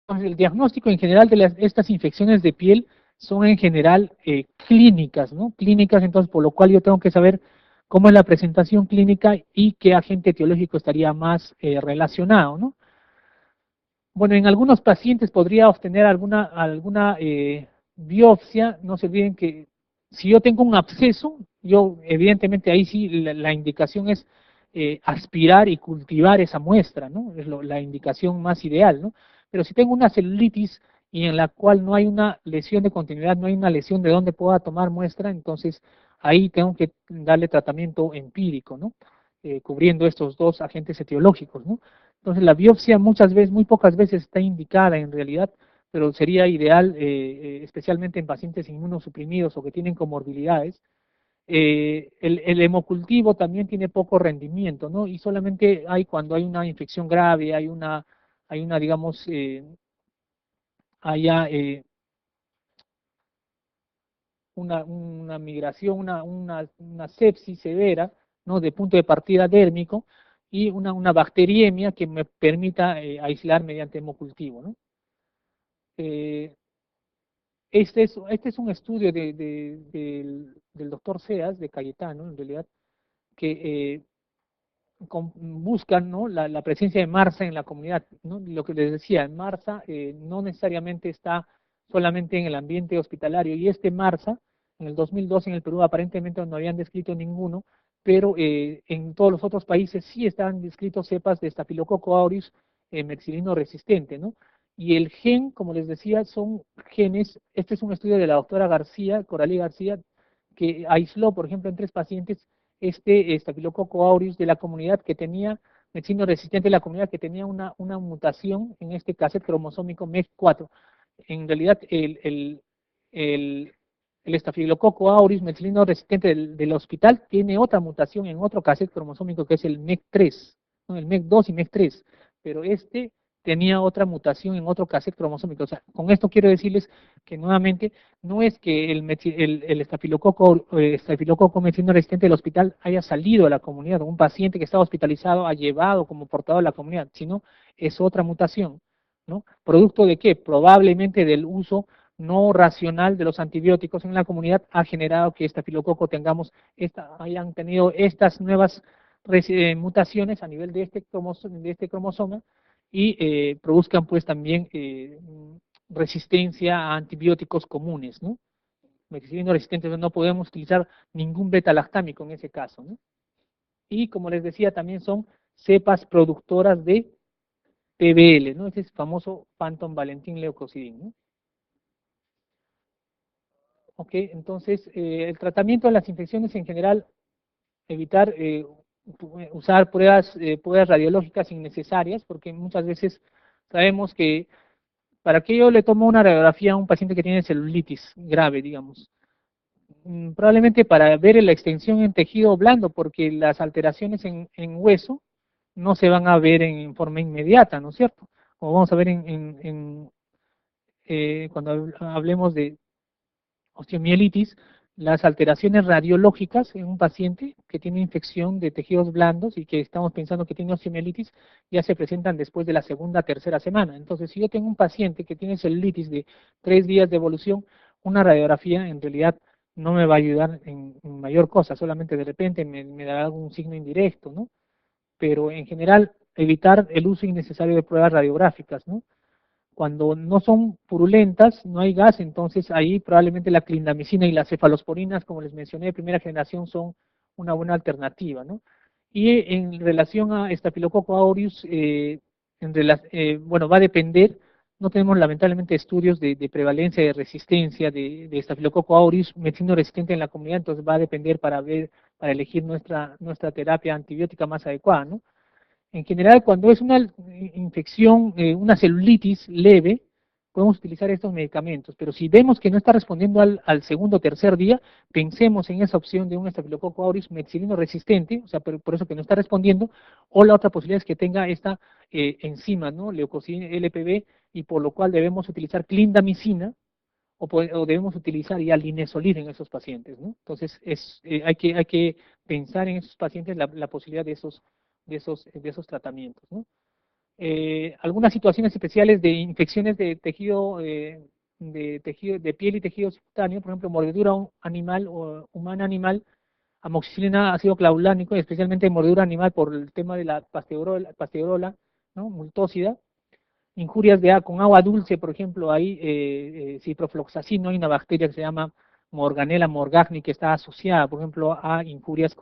Entonces, el diagnóstico en general de estas infecciones de piel son en general clínicas, ¿no? Clínicas, entonces, por lo cual yo tengo que saber cómo es la presentación clínica y qué agente etiológico estaría más relacionado, ¿no? Bueno, en algunos pacientes podría obtener alguna biopsia. No se olviden que si yo tengo un absceso, yo evidentemente ahí sí la indicación es aspirar y cultivar esa muestra, ¿no? Es la indicación más ideal, ¿no? Pero si tengo una celulitis y en la cual no hay una lesión de continuidad, no hay una lesión de donde pueda tomar muestra, entonces ahí tengo que darle tratamiento empírico, ¿no? Cubriendo estos dos agentes etiológicos, ¿no? Entonces la biopsia muchas veces, muy pocas veces está indicada en realidad, pero sería ideal, especialmente en pacientes inmunosuprimidos o que tienen comorbilidades. El hemocultivo también tiene poco rendimiento, ¿no? Y solamente hay cuando hay una infección grave, hay una digamos, haya una migración, una sepsis severa, ¿no? De punto de partida dérmico y una bacteriemia que me permita aislar mediante hemocultivo, ¿no? Eh, este es un estudio del doctor Seas, de Cayetano, en realidad, que buscan, ¿no? la presencia de MARSA en la comunidad, ¿no? Lo que les decía, MARSA no necesariamente está solamente en el ambiente hospitalario, y este MARSA, en el 2002 en el Perú aparentemente no habían descrito ninguno, pero en todos los otros países sí estaban descritos cepas de Staphylococcus aureus mexilino resistente, ¿no? Y el gen, como les decía, son genes. Este es un estudio de la doctora García, Coralí García, que aisló, por ejemplo, en 3 pacientes Staphylococcus aureus de la comunidad que tenía, vecino resistente de la comunidad que tenía una mutación en este cassette cromosómico MEC4. En realidad, el, el Staphylococcus aureus metilino resistente del hospital tiene otra mutación en otro cassette cromosómico que es el MEC3, ¿no? El MEC2 y MEC3, pero este tenía otra mutación en otro cassette cromosómico. O sea, con esto quiero decirles que nuevamente no es que el estafilococo metilino resistente del hospital haya salido a la comunidad, o un paciente que estaba hospitalizado ha llevado como portador a la comunidad, sino es otra mutación, ¿no? ¿Producto de qué? Probablemente del uso no racional de los antibióticos en la comunidad ha generado que estafilococo hayan tenido estas nuevas mutaciones a nivel de este cromosoma y produzcan pues también resistencia a antibióticos comunes, ¿no? Mexicilino resistente, no podemos utilizar ningún beta-lactámico en ese caso, ¿no? Y como les decía, también son cepas productoras de PBL, ¿no? Ese es famoso Phantom Valentin Leucocidin, ¿no? Ok, entonces el tratamiento de las infecciones en general, evitar usar pruebas radiológicas innecesarias, porque muchas veces sabemos que para que yo le tomo una radiografía a un paciente que tiene celulitis grave, digamos, probablemente para ver la extensión en tejido blando, porque las alteraciones en hueso no se van a ver en forma inmediata, ¿no es cierto? Como vamos a ver cuando hablemos de osteomielitis, las alteraciones radiológicas en un paciente que tiene infección de tejidos blandos y que estamos pensando que tiene osteomielitis, ya se presentan después de la segunda, tercera semana. Entonces, si yo tengo un paciente que tiene celulitis de 3 días de evolución, una radiografía en realidad no me va a ayudar en mayor cosa, solamente de repente me dará algún signo indirecto, ¿no? Pero en general, evitar el uso innecesario de pruebas radiográficas, ¿no? Cuando no son purulentas, no hay gas, entonces ahí probablemente la clindamicina y las cefalosporinas, como les mencioné, de primera generación son una buena alternativa, ¿no? Y en relación a Staphylococcus aureus, bueno, va a depender, no tenemos lamentablemente estudios de prevalencia de resistencia de Staphylococcus aureus metino resistente en la comunidad, entonces va a depender para elegir nuestra terapia antibiótica más adecuada, ¿no? En general, cuando es una infección, una celulitis leve, podemos utilizar estos medicamentos, pero si vemos que no está respondiendo al segundo o tercer día, pensemos en esa opción de un Staphylococcus aureus methicilino resistente, o sea, por eso que no está respondiendo, o la otra posibilidad es que tenga esta enzima, ¿no? Leucocidina LPB, y por lo cual debemos utilizar clindamicina, o debemos utilizar ya linezolid en esos pacientes, ¿no? Entonces, hay que pensar en esos pacientes la posibilidad de esos tratamientos, ¿no? Algunas situaciones especiales de infecciones de piel y tejido subcutáneo, por ejemplo, mordedura animal o humana animal, amoxicilina, ácido clavulánico, especialmente mordedura animal por el tema de la pasterola, ¿no? Multósida. Injurias con agua dulce, por ejemplo, hay ciprofloxacino, hay una bacteria que se llama Morganella morgagni que está asociada, por ejemplo, a injurias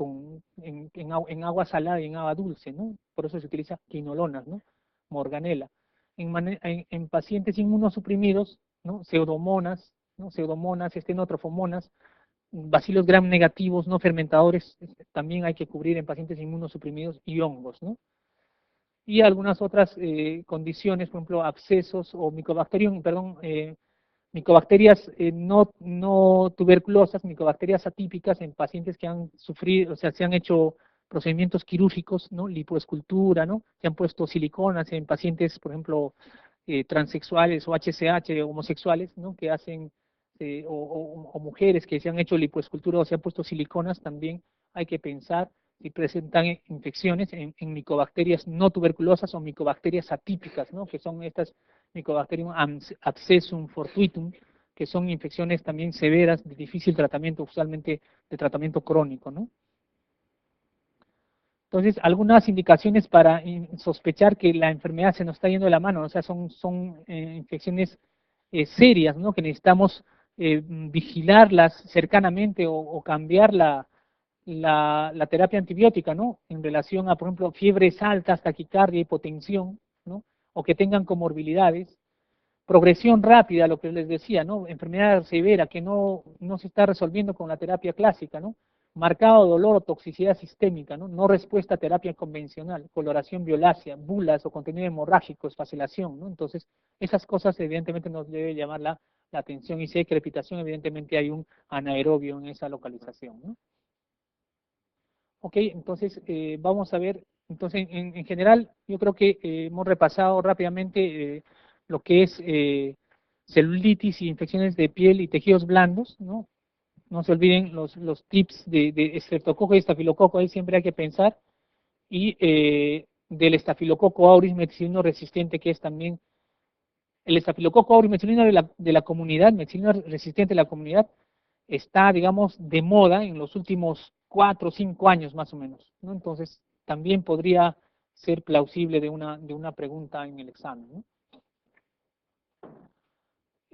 en agua salada y en agua dulce, ¿no? Por eso se utiliza quinolonas, ¿no? Morganella. En pacientes inmunosuprimidos, ¿no? Pseudomonas, ¿no? Pseudomonas, estenotrofomonas, bacilos gram negativos no fermentadores, también hay que cubrir en pacientes inmunosuprimidos y hongos, ¿no? Y algunas otras condiciones, por ejemplo, abscesos o micobacterias no tuberculosas, micobacterias atípicas en pacientes que han sufrido, o sea, se han hecho procedimientos quirúrgicos, ¿no? Lipoescultura, ¿no? Se han puesto siliconas en pacientes, por ejemplo, transexuales o HCH, homosexuales, ¿no? Que hacen, o mujeres que se han hecho lipoescultura o se han puesto siliconas, también hay que pensar si presentan infecciones en micobacterias no tuberculosas o micobacterias atípicas, ¿no? Que son estas Mycobacterium abscessum fortuitum, que son infecciones también severas, de difícil tratamiento, usualmente de tratamiento crónico, ¿no? Entonces, algunas indicaciones para sospechar que la enfermedad se nos está yendo de la mano, o sea, son infecciones serias, ¿no? Que necesitamos vigilarlas cercanamente o cambiar la terapia antibiótica, ¿no? En relación a, por ejemplo, fiebres altas, taquicardia, hipotensión, ¿no? O que tengan comorbilidades. Progresión rápida, lo que les decía, ¿no? Enfermedad severa que no se está resolviendo con la terapia clásica, ¿no? Marcado dolor o toxicidad sistémica, ¿no? No respuesta a terapia convencional, coloración violácea, bulas o contenido hemorrágico, esfacelación, ¿no? Entonces, esas cosas evidentemente nos debe llamar la atención, y si hay crepitación, evidentemente hay un anaerobio en esa localización, ¿no? Ok, entonces vamos a ver, entonces en general yo creo que hemos repasado rápidamente lo que es celulitis y infecciones de piel y tejidos blandos, ¿no? No se olviden los tips de estreptococo y estafilococo, ahí siempre hay que pensar, y del estafilococo auris meticilino resistente, que es también el estafilococo auris meticilino de la comunidad, meticilino resistente de la comunidad, está, digamos, de moda en los últimos 4 o 5 años más o menos, ¿no? Entonces, también podría ser plausible de una pregunta en el examen, ¿no?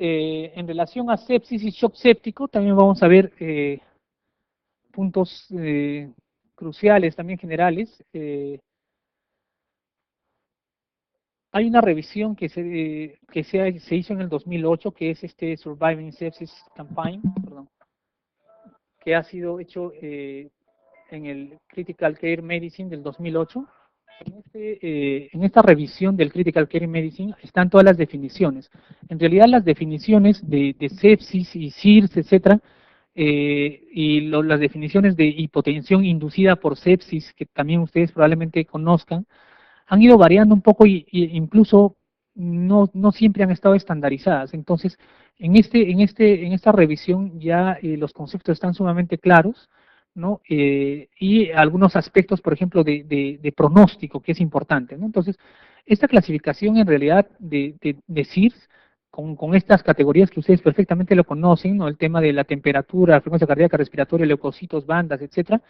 En relación a sepsis y shock séptico, también vamos a ver puntos cruciales, también generales. Hay una revisión que se hizo en el 2008, que es este Surviving Sepsis Campaign, perdón, que ha sido hecho en el Critical Care Medicine del 2008. En esta revisión del Critical Care Medicine están todas las definiciones. En realidad las definiciones de sepsis y SIRS, etcétera, las definiciones de hipotensión inducida por sepsis, que también ustedes probablemente conozcan, han ido variando un poco y incluso no siempre han estado estandarizadas. Entonces, en esta revisión ya los conceptos están sumamente claros, ¿no? Y algunos aspectos, por ejemplo, de pronóstico, que es importante, ¿no? Entonces, esta clasificación en realidad de SIRS, con estas categorías que ustedes perfectamente lo conocen, ¿no? El tema de la temperatura, frecuencia cardíaca, respiratoria, leucocitos, bandas, etcétera.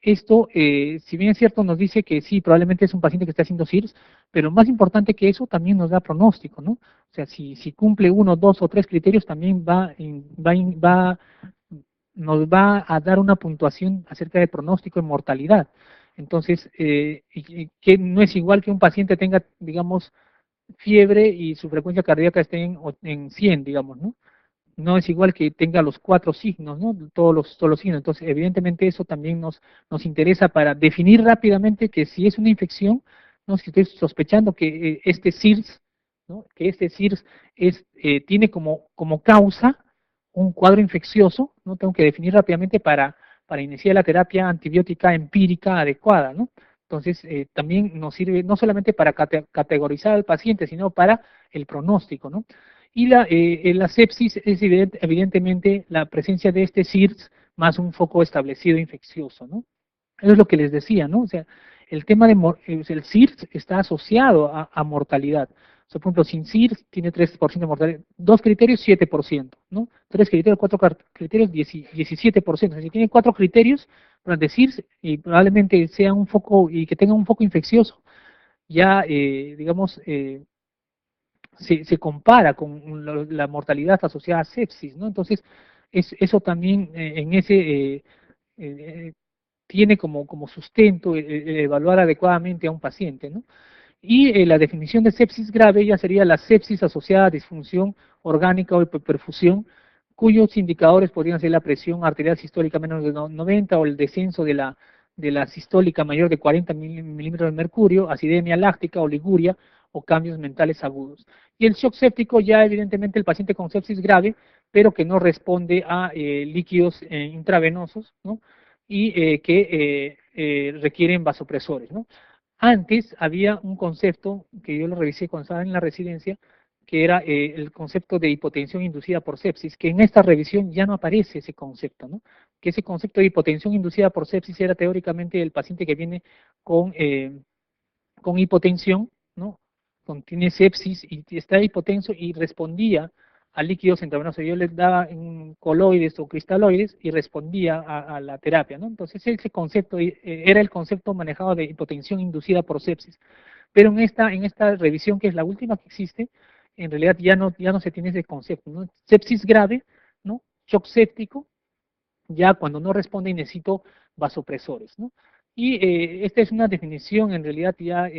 Esto, si bien es cierto, nos dice que sí, probablemente es un paciente que está haciendo SIRS, pero más importante que eso, también nos da pronóstico, ¿no? O sea, si cumple 1, 2 o 3 criterios, también nos va a dar una puntuación acerca del pronóstico en mortalidad. Entonces, que no es igual que un paciente tenga, digamos, fiebre y su frecuencia cardíaca esté en 100, digamos, ¿no? No es igual que tenga los 4 signos, ¿no? Todos los signos. Entonces, evidentemente eso también nos interesa para definir rápidamente que si es una infección, ¿no? Si estoy sospechando que este SIRS, ¿no? Que este SIRS tiene como causa un cuadro infeccioso, ¿no? Tengo que definir rápidamente para iniciar la terapia antibiótica empírica adecuada, ¿no? Entonces, también nos sirve no solamente para categorizar al paciente, sino para el pronóstico, ¿no? Y la sepsis es evidentemente la presencia de este SIRS más un foco establecido infeccioso, ¿no? Eso es lo que les decía, ¿no? O sea, el tema de el SIRS está asociado a mortalidad. O sea, por ejemplo, sin SIRS tiene 3% de mortalidad. Dos criterios, 7%, ¿no? Tres criterios, cuatro criterios, 17%. O sea, si tiene cuatro criterios, durante SIRS, y probablemente sea un foco, y que tenga un foco infeccioso, ya, digamos, se compara con la mortalidad asociada a sepsis, ¿no? Entonces, eso también en ese eh, tiene como sustento evaluar adecuadamente a un paciente, ¿no? Y la definición de sepsis grave ya sería la sepsis asociada a disfunción orgánica o hiperperfusión, cuyos indicadores podrían ser la presión arterial sistólica menos de 90 o el descenso de la sistólica mayor de 40 milímetros de mercurio, acidemia láctica, oliguria o cambios mentales agudos. Y el shock séptico ya evidentemente el paciente con sepsis grave, pero que no responde a líquidos intravenosos, ¿no? Y que requieren vasopresores, ¿no? Antes había un concepto que yo lo revisé cuando estaba en la residencia, que era el concepto de hipotensión inducida por sepsis, que en esta revisión ya no aparece ese concepto, ¿no? Que ese concepto de hipotensión inducida por sepsis era teóricamente el paciente que viene con hipotensión, ¿no? Tiene sepsis y está hipotenso y respondía a líquidos intravenosos. Yo les daba coloides o cristaloides y respondía a la terapia, ¿no? Entonces ese concepto era el concepto manejado de hipotensión inducida por sepsis. Pero en esta revisión, que es la última que existe, en realidad ya no se tiene ese concepto, ¿no? Sepsis grave, ¿no? Shock séptico, ya cuando no responde y necesito vasopresores, ¿no? Y esta es una definición en realidad ya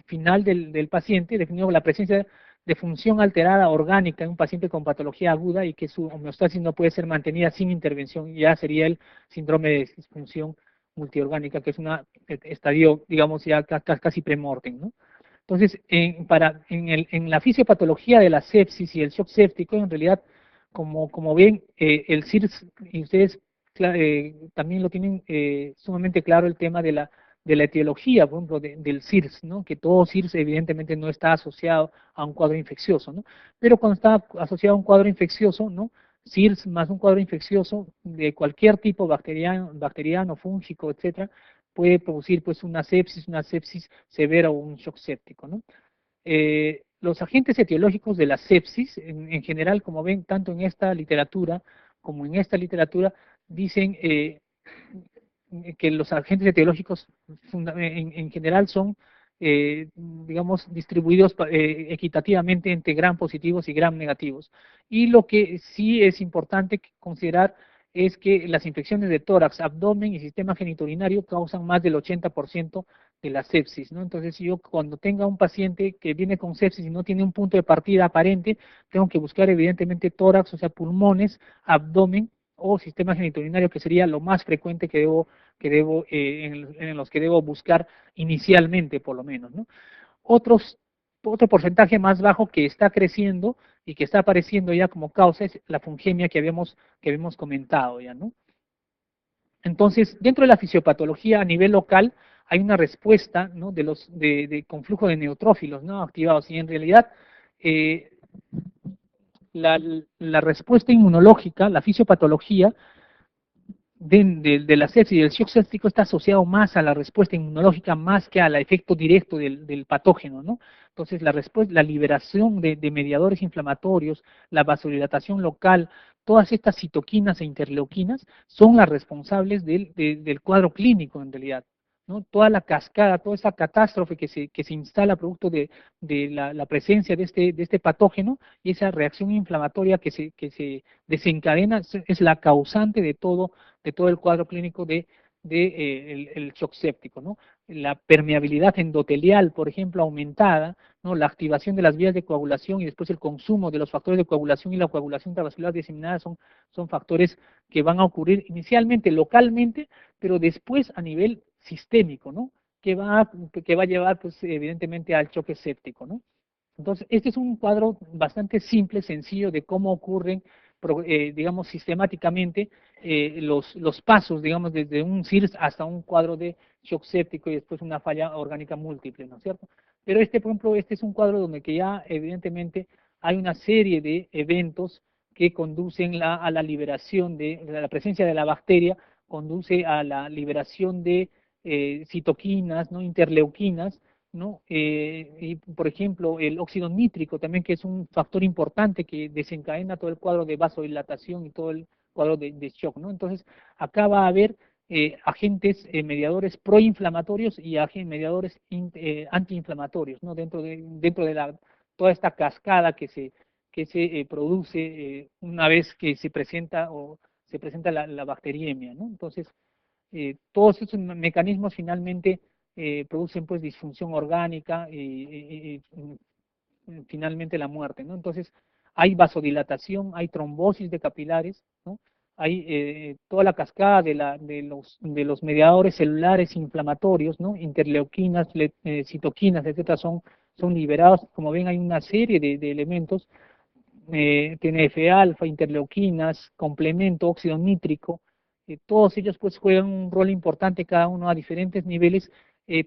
final del paciente, definiendo la presencia de función alterada orgánica en un paciente con patología aguda y que su homeostasis no puede ser mantenida sin intervención, ya sería el síndrome de disfunción multiorgánica, que es un estadio, digamos, ya casi premortem, ¿no? Entonces, en la fisiopatología de la sepsis y el shock séptico, en realidad, como ven, el SIRS, y ustedes también lo tienen sumamente claro el tema de la etiología, por ejemplo, del SIRS, ¿no? Que todo SIRS evidentemente no está asociado a un cuadro infeccioso, ¿no? Pero cuando está asociado a un cuadro infeccioso, ¿no? SIRS más un cuadro infeccioso de cualquier tipo, bacteriano, fúngico, etcétera, puede producir pues una sepsis severa o un shock séptico, ¿no? Los agentes etiológicos de la sepsis, en general, como ven, tanto en esta literatura como en esta literatura, dicen que los agentes etiológicos en general son, digamos, distribuidos equitativamente entre gram positivos y gram negativos. Y lo que sí es importante considerar es que las infecciones de tórax, abdomen y sistema genitourinario causan más del 80% de la sepsis, ¿no? Entonces, yo cuando tenga un paciente que viene con sepsis y no tiene un punto de partida aparente, tengo que buscar evidentemente tórax, o sea, pulmones, abdomen o sistema genitourinario, que sería lo más frecuente en los que debo buscar inicialmente, por lo menos, ¿no? Otro porcentaje más bajo que está creciendo y que está apareciendo ya como causa es la fungemia que habíamos comentado ya, ¿no? Entonces, dentro de la fisiopatología a nivel local hay una respuesta, ¿no? Con flujo de neutrófilos, ¿no? Activados, y en realidad eh, la respuesta inmunológica, la fisiopatología de la sepsis y del shock séptico está asociado más a la respuesta inmunológica más que al efecto directo del patógeno, ¿no? Entonces, la liberación de mediadores inflamatorios, la vasodilatación local, todas estas citoquinas e interleuquinas son las responsables del cuadro clínico en realidad, ¿no? Toda la cascada, toda esa catástrofe que se instala producto de la presencia de este patógeno y esa reacción inflamatoria que se desencadena es la causante de todo el cuadro clínico el shock séptico, ¿no? La permeabilidad endotelial, por ejemplo, aumentada, ¿no? La activación de las vías de coagulación y después el consumo de los factores de coagulación y la coagulación intravascular diseminada son factores que van a ocurrir inicialmente localmente, pero después a nivel sistémico, ¿no? Que va a llevar, pues, evidentemente al choque séptico, ¿no? Entonces, este es un cuadro bastante simple, sencillo, de cómo ocurren, digamos, sistemáticamente los pasos, digamos, desde un SIRS hasta un cuadro de shock séptico y después una falla orgánica múltiple, ¿no es cierto? Pero por ejemplo, este es un cuadro donde que ya evidentemente hay una serie de eventos que conducen a la liberación de la presencia de la bacteria, conduce a la liberación de citoquinas, ¿no? Interleuquinas, ¿no? Y por ejemplo, el óxido nítrico también, que es un factor importante que desencadena todo el cuadro de vasodilatación y todo el cuadro de shock, ¿no? Entonces, acá va a haber agentes mediadores proinflamatorios y agentes mediadores antiinflamatorios, ¿no? Dentro de toda esta cascada que se produce una vez que se presenta la bacteriemia, ¿no? Entonces, todos estos mecanismos finalmente producen pues disfunción orgánica y finalmente la muerte, ¿no? Entonces, hay vasodilatación, hay trombosis de capilares, ¿no? Hay toda la cascada de los mediadores celulares inflamatorios, ¿no? Interleuquinas, citoquinas, etcétera, son liberados. Como ven, hay una serie de elementos, TNF-alfa, interleuquinas, complemento, óxido nítrico, todos ellos pues juegan un rol importante cada uno a diferentes niveles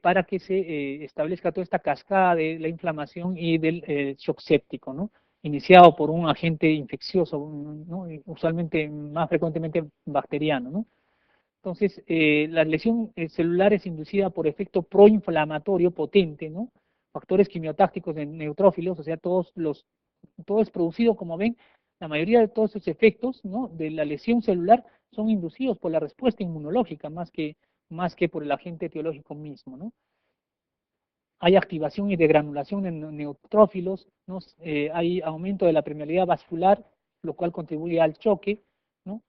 para que se establezca toda esta cascada de la inflamación y del shock séptico, ¿no? Iniciado por un agente infeccioso, ¿no? Usualmente, más frecuentemente bacteriano, ¿no? Entonces, la lesión celular es inducida por efecto proinflamatorio potente, ¿no? Factores quimiotácticos de neutrófilos, o sea, todo es producido, como ven, la mayoría de todos esos efectos, ¿no? De la lesión celular son inducidos por la respuesta inmunológica más que por el agente etiológico mismo, ¿no? Hay activación y degranulación de neutrófilos, ¿no? Hay aumento de la permeabilidad vascular, lo cual contribuye al choque, ¿no?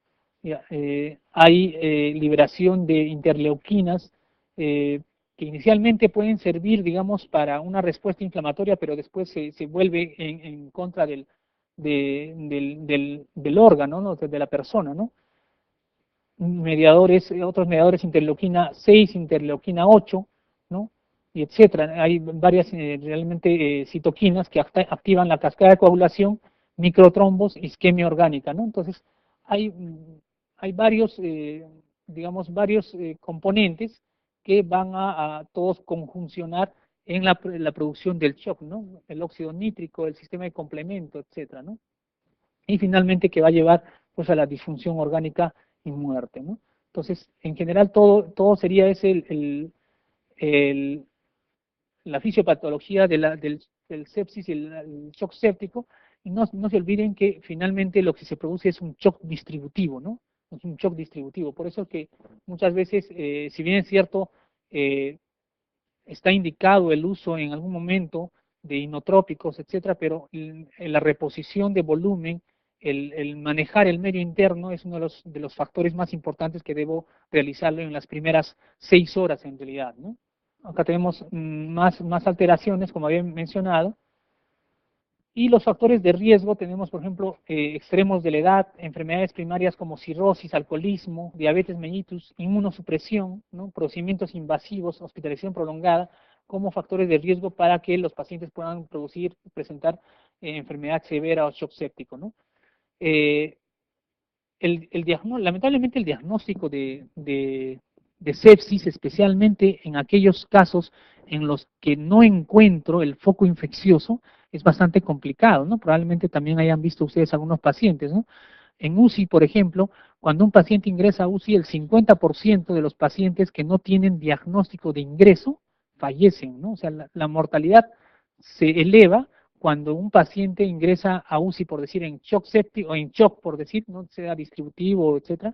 Hay liberación de interleuquinas que inicialmente pueden servir, digamos, para una respuesta inflamatoria, pero después se vuelve en contra del órgano, ¿no? De la persona, ¿no? Otros mediadores, interleuquina 6, interleuquina 8, ¿no? Y etcétera. Hay varias realmente citoquinas que activan la cascada de coagulación, microtrombos, isquemia orgánica, ¿no? Entonces, hay, hay varios, digamos, varios componentes que van a todos conjuncionar en la producción del shock, ¿no? El óxido nítrico, el sistema de complemento, etcétera, ¿no? Y finalmente que va a llevar pues a la disfunción orgánica y muerte, ¿no? Entonces, en general todo sería ese el- la fisiopatología del sepsis y el shock séptico, y no se olviden que finalmente lo que se produce es un shock distributivo, ¿no? Es un shock distributivo. Por eso que muchas veces, si bien es cierto, eh, está indicado el uso en algún momento de inotrópicos, etcétera, pero en la reposición de volumen, el manejar el medio interno es uno de los factores más importantes que debo realizarlo en las primeras 6 horas en realidad, ¿no? Acá tenemos más alteraciones, como había mencionado, y los factores de riesgo tenemos, por ejemplo, extremos de la edad, enfermedades primarias como cirrosis, alcoholismo, diabetes mellitus, inmunosupresión, ¿no? Procedimientos invasivos, hospitalización prolongada, como factores de riesgo para que los pacientes puedan presentar enfermedad severa o shock séptico, ¿no? Eh, Lamentablemente el diagnóstico de sepsis, especialmente en aquellos casos en los que no encuentro el foco infeccioso, es bastante complicado, ¿no? Probablemente también hayan visto ustedes algunos pacientes, ¿no? En UCI, por ejemplo, cuando un paciente ingresa a UCI, el 50% de los pacientes que no tienen diagnóstico de ingreso fallecen, ¿no? O sea, la mortalidad se eleva cuando un paciente ingresa a UCI, por decir, en shock séptico o en shock, por decir, no sea distributivo, etcétera,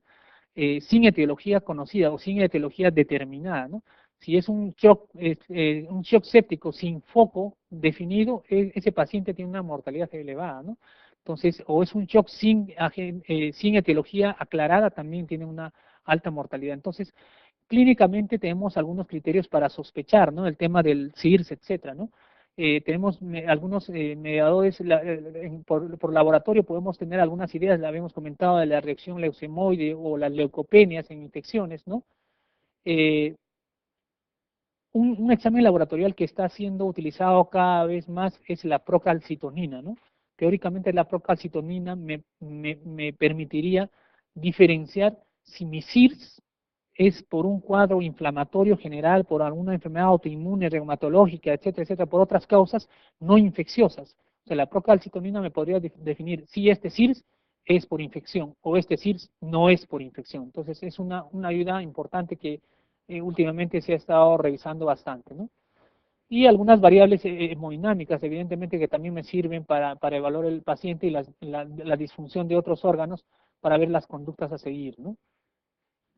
sin etiología conocida o sin etiología determinada, ¿no? Si es un shock séptico sin foco definido, ese paciente tiene una mortalidad elevada, ¿no? Entonces, o es un shock sin etiología aclarada, también tiene una alta mortalidad. Entonces, clínicamente tenemos algunos criterios para sospechar, ¿no? El tema del CIRS, etcétera, ¿no? Tenemos algunos mediadores por laboratorio, podemos tener algunas ideas, la habíamos comentado de la reacción leucemoide o las leucopenias en infecciones, ¿no? Eh, un examen laboratorial que está siendo utilizado cada vez más es la procalcitonina, ¿no? Teóricamente la procalcitonina me permitiría diferenciar si mi CIRS es por un cuadro inflamatorio general, por alguna enfermedad autoinmune, reumatológica, etcétera, etcétera, por otras causas no infecciosas. O sea, la procalcitonina me podría definir si este CIRS es por infección o este CIRS no es por infección. Entonces, es una ayuda importante que últimamente se ha estado revisando bastante, ¿no? Y algunas variables hemodinámicas, evidentemente, que también me sirven para evaluar el paciente y la disfunción de otros órganos para ver las conductas a seguir, ¿no?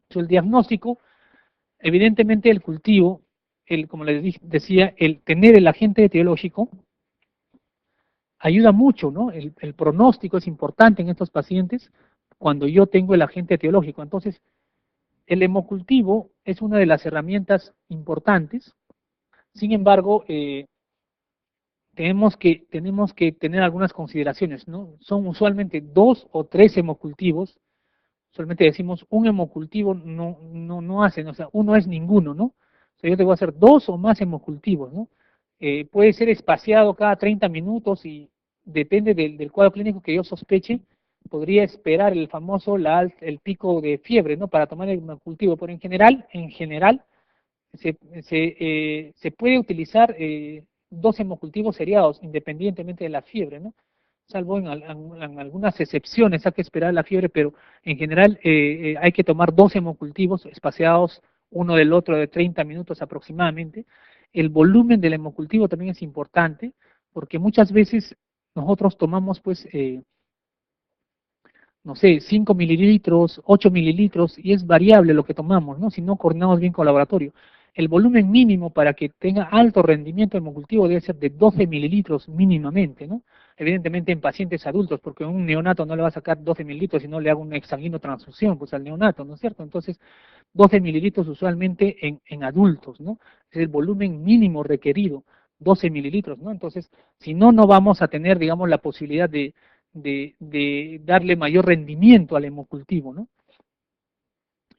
Entonces, el diagnóstico, evidentemente el cultivo, como les decía, el tener el agente etiológico ayuda mucho, ¿no? El pronóstico es importante en estos pacientes cuando yo tengo el agente etiológico. Entonces, el hemocultivo es una de las herramientas importantes. Sin embargo, tenemos que tener algunas consideraciones, ¿no? Son usualmente 2 o 3 hemocultivos. Usualmente decimos un hemocultivo no hacen, o sea, uno es ninguno, ¿no? O sea, yo debo hacer 2 o más hemocultivos, ¿no? Puede ser espaciado cada 30 minutos y depende del cuadro clínico que yo sospeche, podría esperar el famoso, el pico de fiebre, ¿no? Para tomar el hemocultivo, pero en general, se puede utilizar 2 hemocultivos seriados, independientemente de la fiebre, ¿no? Salvo en algunas excepciones, hay que esperar la fiebre, pero en general hay que tomar 2 hemocultivos espaciados uno del otro de 30 minutos aproximadamente. El volumen del hemocultivo también es importante, porque muchas veces nosotros tomamos, pues, no sé, 5 mililitros, 8 mililitros, y es variable lo que tomamos, ¿no? Si no coordinamos bien con el laboratorio. El volumen mínimo para que tenga alto rendimiento hemocultivo debe ser de 12 mililitros mínimamente, ¿no? Evidentemente en pacientes adultos, porque a un neonato no le va a sacar 12 mililitros si no le hago una exsanguino transfusión, pues al neonato, ¿no es cierto? Entonces, 12 mililitros usualmente en adultos, ¿no? Es el volumen mínimo requerido, 12 mililitros, ¿no? Entonces, si no, no vamos a tener, digamos, la posibilidad de darle mayor rendimiento al hemocultivo, ¿no?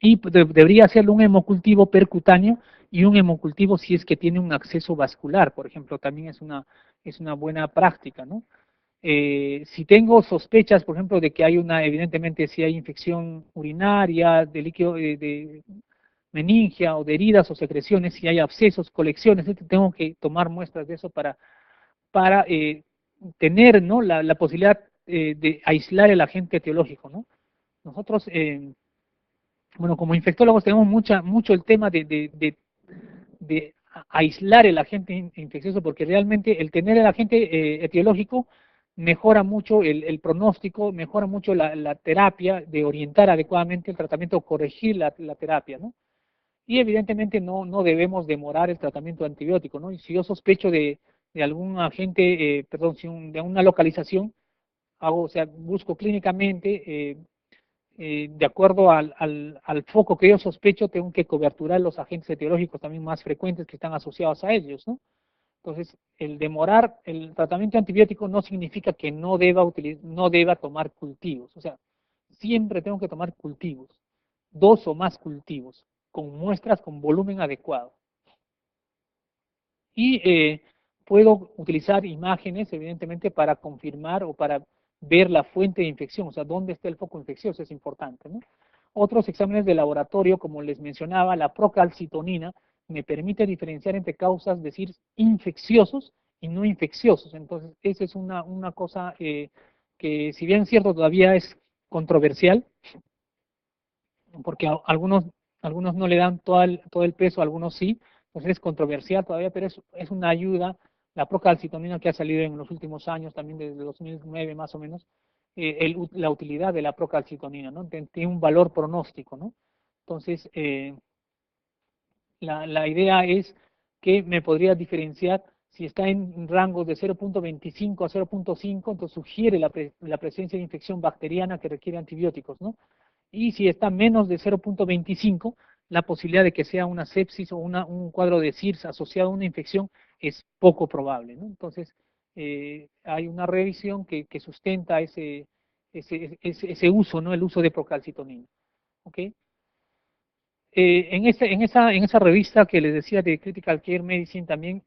Y pues, debería hacerlo un hemocultivo percutáneo y un hemocultivo si es que tiene un acceso vascular, por ejemplo, también es una buena práctica, ¿no? Si tengo sospechas, por ejemplo, de que hay evidentemente si hay infección urinaria, de líquido, de meningia o de heridas o secreciones, si hay abscesos, colecciones, tengo que tomar muestras de eso para tener, ¿no? la posibilidad de aislar el agente etiológico, ¿no? Nosotros, bueno, como infectólogos tenemos mucho el tema de aislar el agente infeccioso, porque realmente el tener el agente etiológico mejora mucho el pronóstico, mejora mucho la terapia, de orientar adecuadamente el tratamiento, corregir la terapia, ¿no? Y evidentemente no debemos demorar el tratamiento antibiótico, ¿no? Y si yo sospecho de algún agente, perdón, de una localización, o sea, busco clínicamente, de acuerdo al foco que yo sospecho, tengo que coberturar los agentes etiológicos también más frecuentes que están asociados a ellos, ¿no? Entonces, el demorar el tratamiento antibiótico no significa que no deba tomar cultivos, o sea, siempre tengo que tomar cultivos, 2 o más cultivos, con muestras con volumen adecuado. Y puedo utilizar imágenes, evidentemente, para confirmar o para ver la fuente de infección, o sea, dónde está el foco infeccioso, es importante, ¿no? Otros exámenes de laboratorio, como les mencionaba, la procalcitonina me permite diferenciar entre causas, es decir, infecciosos y no infecciosos. Entonces, esa es una cosa que, si bien es cierto, todavía es controversial, porque algunos no le dan todo el peso, algunos sí, entonces es controversial todavía, pero es una ayuda. La procalcitonina que ha salido en los últimos años, también desde 2009 más o menos, la utilidad de la procalcitonina, ¿no? Tiene un valor pronóstico, ¿no? Entonces, la idea es que me podría diferenciar si está en rangos de 0.25 a 0.5, entonces sugiere la presencia de infección bacteriana que requiere antibióticos, ¿no? Y si está menos de 0.25, la posibilidad de que sea una sepsis o un cuadro de SIRS asociado a una infección es poco probable, ¿no? Entonces, hay una revisión que sustenta ese uso, ¿no? El uso de procalcitonina. ¿Ok? En esa revista que les decía de Critical Care Medicine también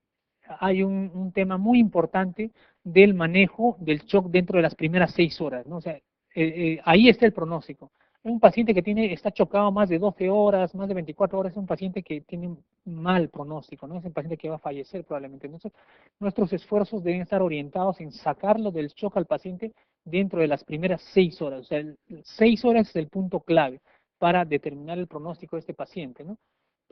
hay un tema muy importante del manejo del shock dentro de las primeras 6 horas, ¿no? O sea, ahí está el pronóstico. Un paciente que está chocado más de 12 horas, más de 24 horas, es un paciente que tiene un mal pronóstico, ¿no? Es un paciente que va a fallecer probablemente. Entonces, nuestros esfuerzos deben estar orientados en sacarlo del shock al paciente dentro de las primeras 6 horas. O sea, 6 horas es el punto clave para determinar el pronóstico de este paciente, ¿no?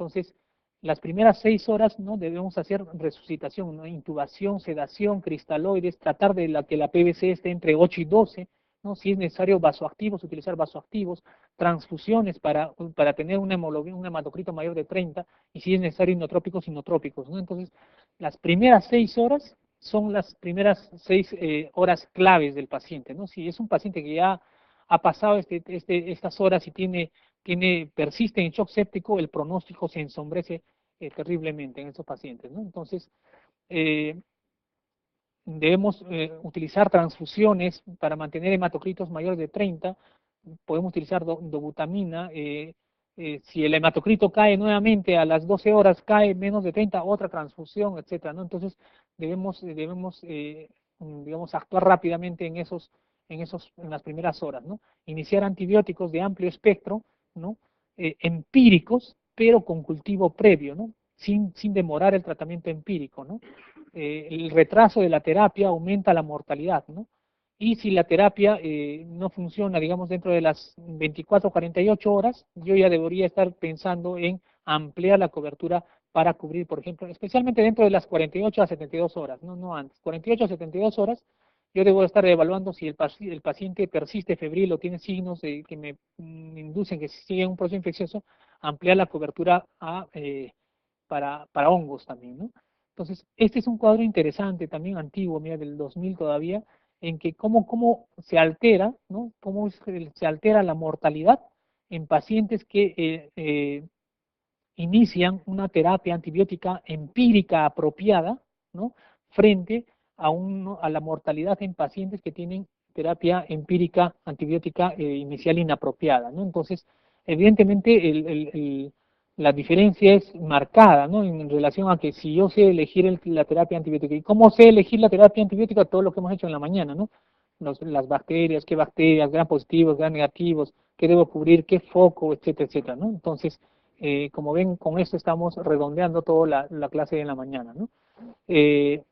Entonces, las primeras 6 horas, ¿no? Debemos hacer resucitación, ¿no? Intubación, sedación, cristaloides, tratar de que la PVC esté entre 8 y 12, ¿no? Si es necesario vasoactivos, utilizar vasoactivos, transfusiones para tener una hemoglobina, un hematocrito mayor de 30, y si es necesario inotrópicos, inotrópicos, ¿no? Entonces, las primeras 6 horas son las primeras 6 horas claves del paciente, ¿no? Si es un paciente que ya ha pasado estas horas y persiste en shock séptico, el pronóstico se ensombrece terriblemente en esos pacientes, ¿no? Entonces, eh, debemos utilizar transfusiones para mantener hematocritos mayores de 30, podemos utilizar dobutamina, si el hematocrito cae nuevamente a las 12 horas, cae menos de 30, otra transfusión, etcétera, ¿no? Entonces, digamos, actuar rápidamente en las primeras horas, ¿no? Iniciar antibióticos de amplio espectro, ¿no? Empíricos, pero con cultivo previo, ¿no? Sin demorar el tratamiento empírico, ¿no? El retraso de la terapia aumenta la mortalidad, ¿no? Y si la terapia no funciona, digamos, dentro de las 24 o 48 horas, yo ya debería estar pensando en ampliar la cobertura para cubrir, por ejemplo, especialmente dentro de las 48 a 72 horas, no antes. 48 a 72 horas, yo debo estar evaluando si el paciente persiste febril o tiene signos que me inducen que sigue un proceso infeccioso, ampliar la cobertura para hongos también, ¿no? Entonces, este es un cuadro interesante, también antiguo, mira, del 2000 todavía, en que cómo se altera, ¿no? Se altera la mortalidad en pacientes que inician una terapia antibiótica empírica apropiada, ¿no? Frente a la mortalidad en pacientes que tienen terapia empírica antibiótica inicial inapropiada, ¿no? Entonces, evidentemente, la diferencia es marcada, ¿no? En relación a que si yo sé elegir la terapia antibiótica, ¿y cómo sé elegir la terapia antibiótica? Todo lo que hemos hecho en la mañana, ¿no? Las bacterias, gran positivos, gran negativos, qué debo cubrir, qué foco, etcétera, etcétera, ¿no? Entonces, como ven, con esto estamos redondeando toda la clase de la mañana, ¿no? Eh,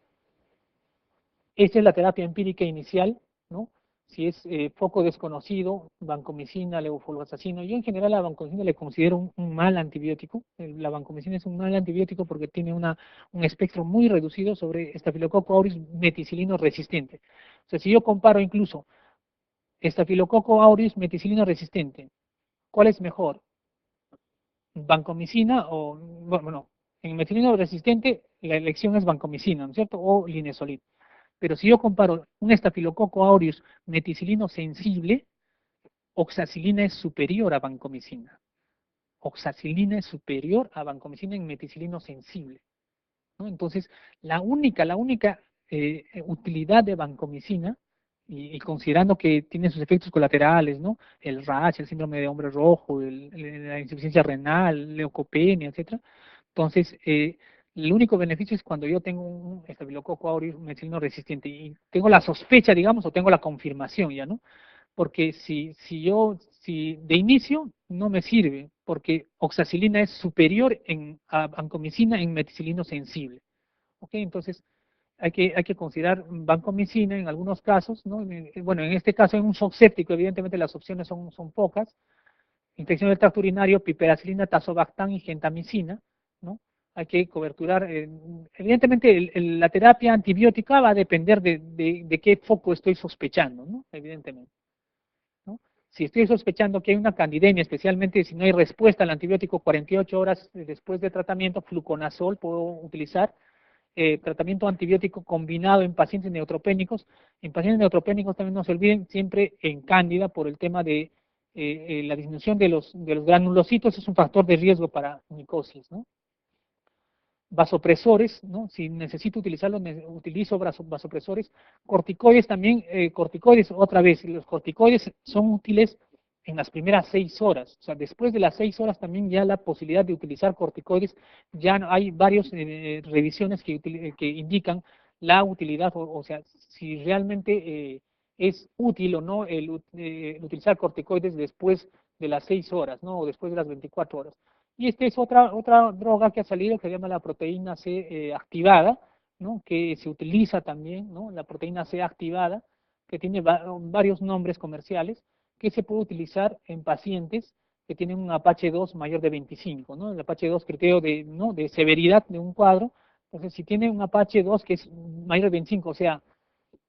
Esta es la terapia empírica inicial, ¿no? Si es foco desconocido, vancomicina, levofloxacino. Yo en general a la vancomicina le considero un mal antibiótico. La vancomicina es un mal antibiótico porque tiene un espectro muy reducido sobre Staphylococcus aureus meticilino resistente. O sea, si yo comparo incluso Staphylococcus aureus meticilino resistente, ¿cuál es mejor? Vancomicina o, bueno, en meticilino resistente la elección es vancomicina, ¿no es cierto? O linezolid. Pero si yo comparo un estafilococo aureus meticilino sensible, oxacilina es superior a vancomicina. Oxacilina es superior a vancomicina en meticilino sensible, ¿no? Entonces, la única utilidad de vancomicina, y considerando que tiene sus efectos colaterales, ¿no? El rash, el síndrome de hombre rojo, la insuficiencia renal, leucopenia, etcétera. Entonces, el único beneficio es cuando yo tengo un estafilococo aureus meticilino resistente y tengo la sospecha, digamos, o tengo la confirmación ya, ¿no? Porque si de inicio no me sirve, porque oxacilina es superior a vancomicina en meticilino sensible. ¿Ok? Entonces, hay que considerar vancomicina en algunos casos, ¿no? Bueno, en este caso, en un shock séptico, evidentemente las opciones son pocas. Infección del tracto urinario, piperacilina, tazobactam y gentamicina, ¿no? Hay que coberturar. Evidentemente, la terapia antibiótica va a depender de qué foco estoy sospechando, ¿no? Evidentemente, ¿no? Si estoy sospechando que hay una candidemia, especialmente si no hay respuesta al antibiótico 48 horas después de tratamiento, fluconazol puedo utilizar. Tratamiento antibiótico combinado en pacientes neutropénicos. En pacientes neutropénicos también no se olviden, siempre en cándida por el tema de la disminución de los granulocitos es un factor de riesgo para micosis, ¿no? Vasopresores, ¿no? Si necesito utilizarlos, utilizo vasopresores. Corticoides también, corticoides, otra vez, los corticoides son útiles en las primeras 6 horas. O sea, después de las 6 horas también ya la posibilidad de utilizar corticoides, ya hay varias revisiones que indican la utilidad, o sea, si realmente es útil o no el utilizar corticoides después de las 6 horas, ¿no? O después de las 24 horas. Y esta es otra droga que ha salido que se llama la proteína C activada, ¿no? Que se utiliza también, ¿no? La proteína C activada, que tiene varios nombres comerciales, que se puede utilizar en pacientes que tienen un Apache 2 mayor de 25, ¿no? El Apache 2 criterio de, ¿no?, de severidad de un cuadro. Entonces, si tiene un Apache 2 que es mayor de 25, o sea,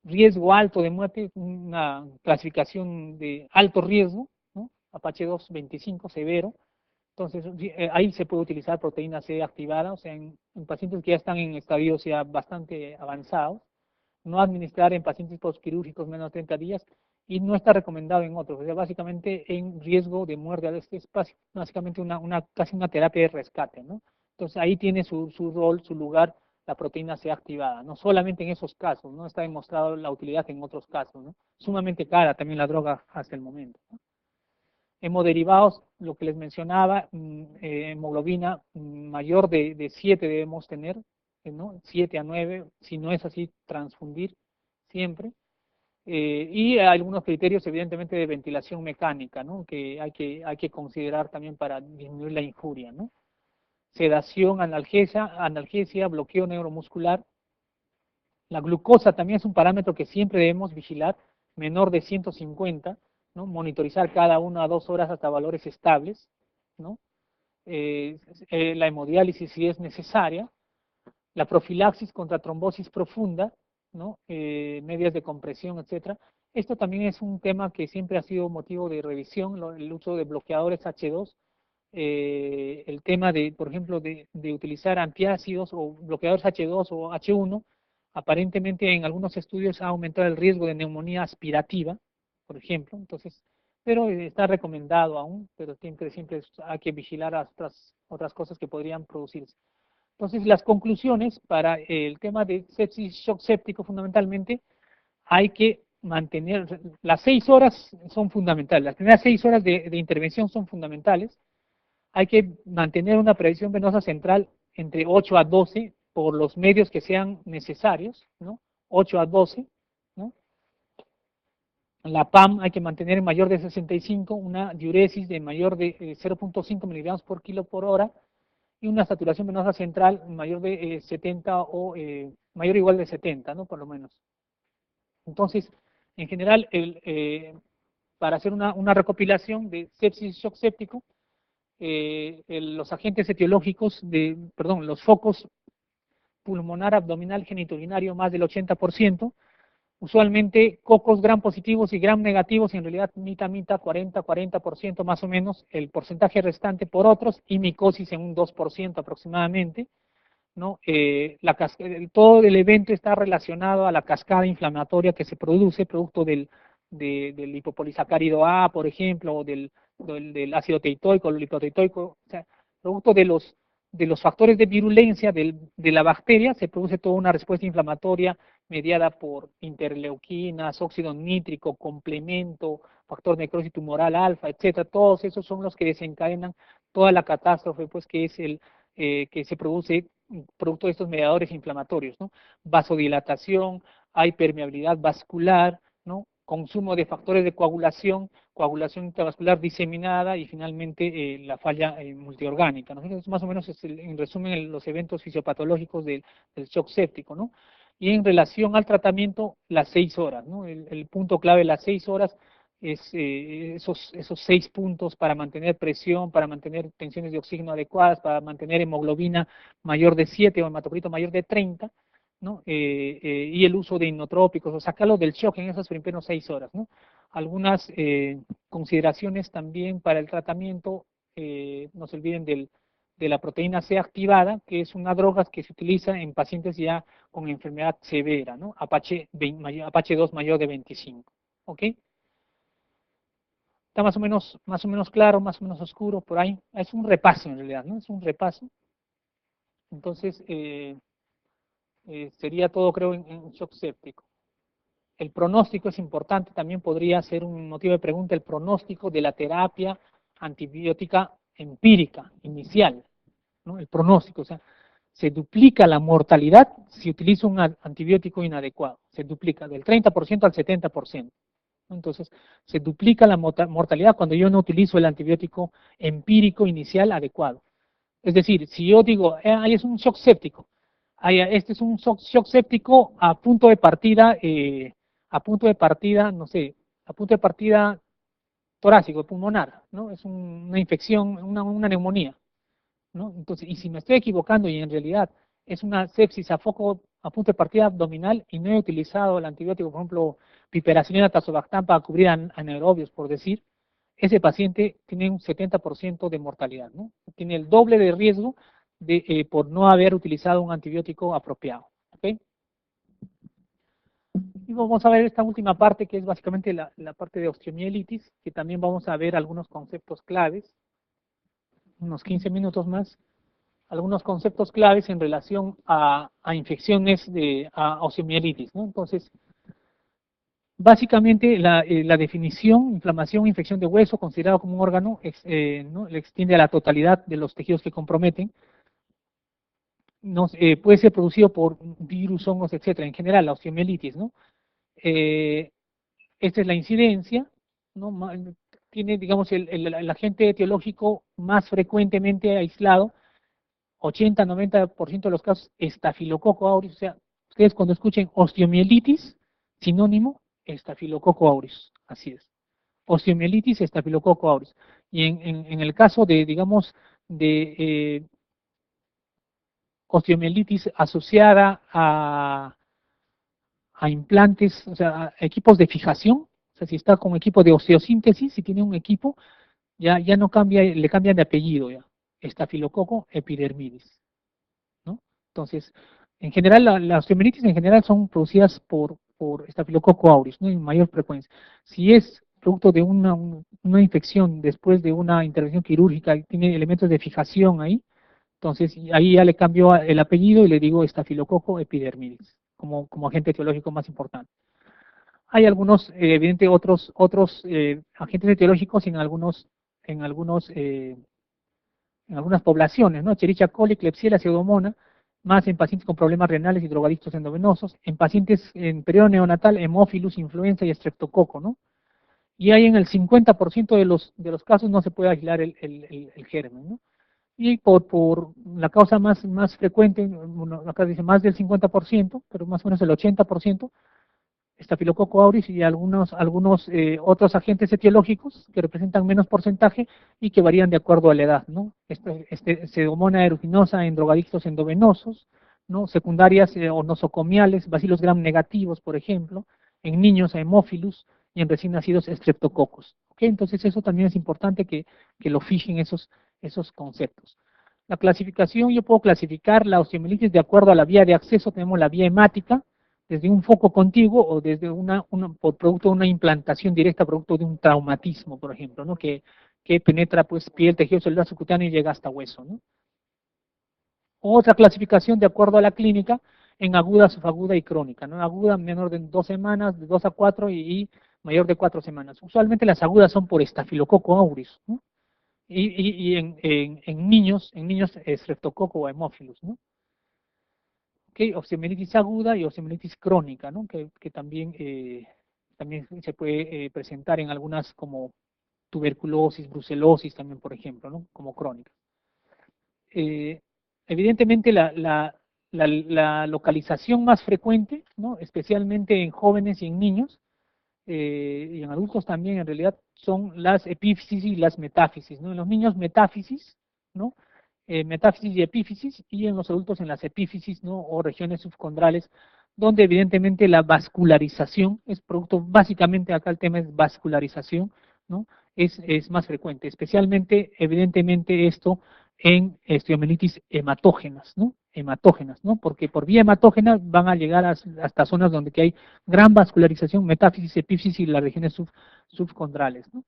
riesgo alto de muerte, una clasificación de alto riesgo, ¿no? Apache 2, 25, severo. Entonces, ahí se puede utilizar proteína C activada, o sea, en pacientes que ya están en estadios ya bastante avanzados, no administrar en pacientes postquirúrgicos menos de 30 días y no está recomendado en otros, o sea, básicamente en riesgo de muerte, este es básicamente casi una terapia de rescate, ¿no? Entonces ahí tiene su rol, su lugar, la proteína C activada, no solamente en esos casos, no está demostrado la utilidad en otros casos, ¿no? Sumamente cara también la droga hasta el momento, ¿no? Hemoderivados, lo que les mencionaba, hemoglobina mayor de 7 debemos tener, ¿no? 7 a 9, si no es así, transfundir siempre. Y algunos criterios, evidentemente, de ventilación mecánica, ¿no?, que hay que considerar también para disminuir la injuria, ¿no? Sedación, analgesia, bloqueo neuromuscular. La glucosa también es un parámetro que siempre debemos vigilar, menor de 150, ¿no? Monitorizar cada 1 a 2 horas hasta valores estables, ¿no? La hemodiálisis si es necesaria, la profilaxis contra trombosis profunda, ¿no? Medias de compresión, etcétera. Esto también es un tema que siempre ha sido motivo de revisión, el uso de bloqueadores H2, el tema de, por ejemplo, de utilizar antiácidos o bloqueadores H2 o H1, aparentemente en algunos estudios ha aumentado el riesgo de neumonía aspirativa, por ejemplo, entonces, pero está recomendado aún, pero siempre hay que vigilar otras cosas que podrían producirse. Entonces, las conclusiones para el tema de sepsis shock séptico, fundamentalmente, hay que mantener, las 6 horas son fundamentales, las primeras 6 horas de intervención son fundamentales, hay que mantener una previsión venosa central entre 8 a 12 por los medios que sean necesarios, ¿no? 8 a 12, ¿no? La PAM hay que mantener en mayor de 65, una diuresis de mayor de 0.5 miligramos por kilo por hora, y una saturación venosa central mayor de 70 o mayor o igual de 70, ¿no? Por lo menos. Entonces, en general, para hacer una recopilación de sepsis shock séptico, los agentes etiológicos perdón, los focos pulmonar, abdominal, genitourinario, más del 80%, usualmente cocos gram positivos y gram negativos, y en realidad mitad, 40% más o menos, el porcentaje restante por otros, y micosis en un 2% aproximadamente, ¿no? Todo el evento está relacionado a la cascada inflamatoria que se produce, producto del lipopolisacárido A, por ejemplo, o del ácido teitoico, el lipoteitoico, o sea, producto de los factores de virulencia de la bacteria, se produce toda una respuesta inflamatoria mediada por interleuquinas, óxido nítrico, complemento, factor necrosis tumoral alfa, etcétera. Todos esos son los que desencadenan toda la catástrofe, pues, que es que se produce producto de estos mediadores inflamatorios, ¿no? Vasodilatación, hay permeabilidad vascular, ¿no? Consumo de factores de coagulación intravascular diseminada y finalmente la falla multiorgánica, ¿no? Entonces, más o menos es en resumen los eventos fisiopatológicos del shock séptico, ¿no? Y en relación al tratamiento, las 6 horas, ¿no? El punto clave, las 6 horas, es esos 6 puntos para mantener presión, para mantener tensiones de oxígeno adecuadas, para mantener hemoglobina mayor de 7 o hematocrito mayor de 30, ¿no? Y el uso de inotrópicos, o sacarlo del shock en esas primeras 6 horas, ¿no? Algunas consideraciones también para el tratamiento, no se olviden de la proteína C activada, que es una droga que se utiliza en pacientes ya con enfermedad severa, ¿no? Apache 2 mayor de 25, ¿ok? Está más o menos claro, más o menos oscuro, por ahí. Es un repaso en realidad, ¿no? Es un repaso. Entonces, sería todo, creo, en shock séptico. El pronóstico es importante, también podría ser un motivo de pregunta, el pronóstico de la terapia antibiótica empírica, inicial, ¿no? El pronóstico, o sea, se duplica la mortalidad si utilizo un antibiótico inadecuado, se duplica del 30% al 70%. Entonces, se duplica la mortalidad cuando yo no utilizo el antibiótico empírico inicial adecuado. Es decir, si yo digo, ahí es un shock séptico, este es un shock séptico a punto de partida, no sé, a punto de partida torácico, pulmonar, ¿no? Es una infección, una neumonía, ¿no? Entonces, y si me estoy equivocando y en realidad es una sepsis a punto de partida abdominal y no he utilizado el antibiótico, por ejemplo, piperacilina, tazobactam para cubrir anaerobios, por decir, ese paciente tiene un 70% de mortalidad, ¿no? Tiene el doble de riesgo por no haber utilizado un antibiótico apropiado, ¿ok? Y vamos a ver esta última parte, que es básicamente la parte de osteomielitis, que también vamos a ver algunos conceptos claves, unos 15 minutos más, algunos conceptos claves en relación a infecciones a osteomielitis, ¿no? Entonces, básicamente la definición, inflamación o infección de hueso, considerado como un órgano, ¿no? Le extiende a la totalidad de los tejidos que comprometen, puede ser producido por virus, hongos, etcétera, en general, la osteomielitis, ¿no? Eh, Esta es la incidencia, ¿no? Tiene, digamos, el agente etiológico más frecuentemente aislado, 80-90% de los casos, estafilococo aureus. O sea, ustedes cuando escuchen osteomielitis, sinónimo, estafilococo aureus. Así es. Osteomielitis, estafilococo aureus. Y en el caso de, digamos, de osteomielitis asociada a implantes, o sea, a equipos de fijación, o sea, si está con equipo de osteosíntesis, si tiene un equipo, ya no cambia, le cambian de apellido ya, estafilococo epidermidis, ¿no? Entonces, en general, las osteomelitis en general son producidas por estafilococo aureus, ¿no? En mayor frecuencia. Si es producto de una infección después de una intervención quirúrgica y tiene elementos de fijación ahí, entonces ahí ya le cambio el apellido y le digo estafilococo epidermidis como agente etiológico más importante. Hay algunos, evidentemente, otros agentes etiológicos en algunos, eh, en algunas poblaciones, ¿no? Escherichia coli, Klebsiella, Pseudomonas, más en pacientes con problemas renales y drogadictos endovenosos, en pacientes en periodo neonatal, hemófilus, influenza y estreptococo, ¿no? Y hay en el 50% de los casos no se puede aislar el germen, ¿no? Y por la causa más frecuente, acá dice más del 50%, pero más o menos el 80%, estafilococo aureus y algunos otros agentes etiológicos que representan menos porcentaje y que varían de acuerdo a la edad, ¿no? Pseudomonas aeruginosa en drogadictos endovenosos, ¿no? Secundarias o nosocomiales, bacilos gram negativos, por ejemplo, en niños hemófilus y en recién nacidos estreptococos. ¿Ok? Entonces eso también es importante que lo fijen esos conceptos. La clasificación, yo puedo clasificar la osteomielitis de acuerdo a la vía de acceso. Tenemos la vía hemática, desde un foco contiguo o desde por producto de una implantación directa, producto de un traumatismo, por ejemplo, ¿no? Que penetra pues piel, tejido celular subcutáneo y llega hasta hueso, ¿no? Otra clasificación de acuerdo a la clínica en aguda, subaguda y crónica, ¿no? Aguda menor de 2 semanas, de 2 a 4 y mayor de 4 semanas. Usualmente las agudas son por estafilococo aureus, ¿no? Y en niños streptococo o hemófilus, ¿no? Okay, osteomielitis aguda y osteomielitis crónica, ¿no? Que también se puede presentar en algunas como tuberculosis, brucelosis también, por ejemplo, ¿no? Como crónica. Eh, Evidentemente la localización más frecuente, ¿no? Especialmente en jóvenes y en niños, y en adultos también en realidad, son las epífisis y las metáfisis, ¿no? En los niños metáfisis, ¿no? Metáfisis y epífisis, y en los adultos en las epífisis, ¿no? O regiones subcondrales, donde evidentemente la vascularización es producto, básicamente acá el tema es vascularización, ¿no? Es más frecuente, especialmente, evidentemente, esto en osteomielitis hematógenas, ¿no? Hematógenas, ¿no? Porque por vía hematógena van a llegar hasta zonas donde que hay gran vascularización, metáfisis, epífisis y las regiones subcondrales, ¿no?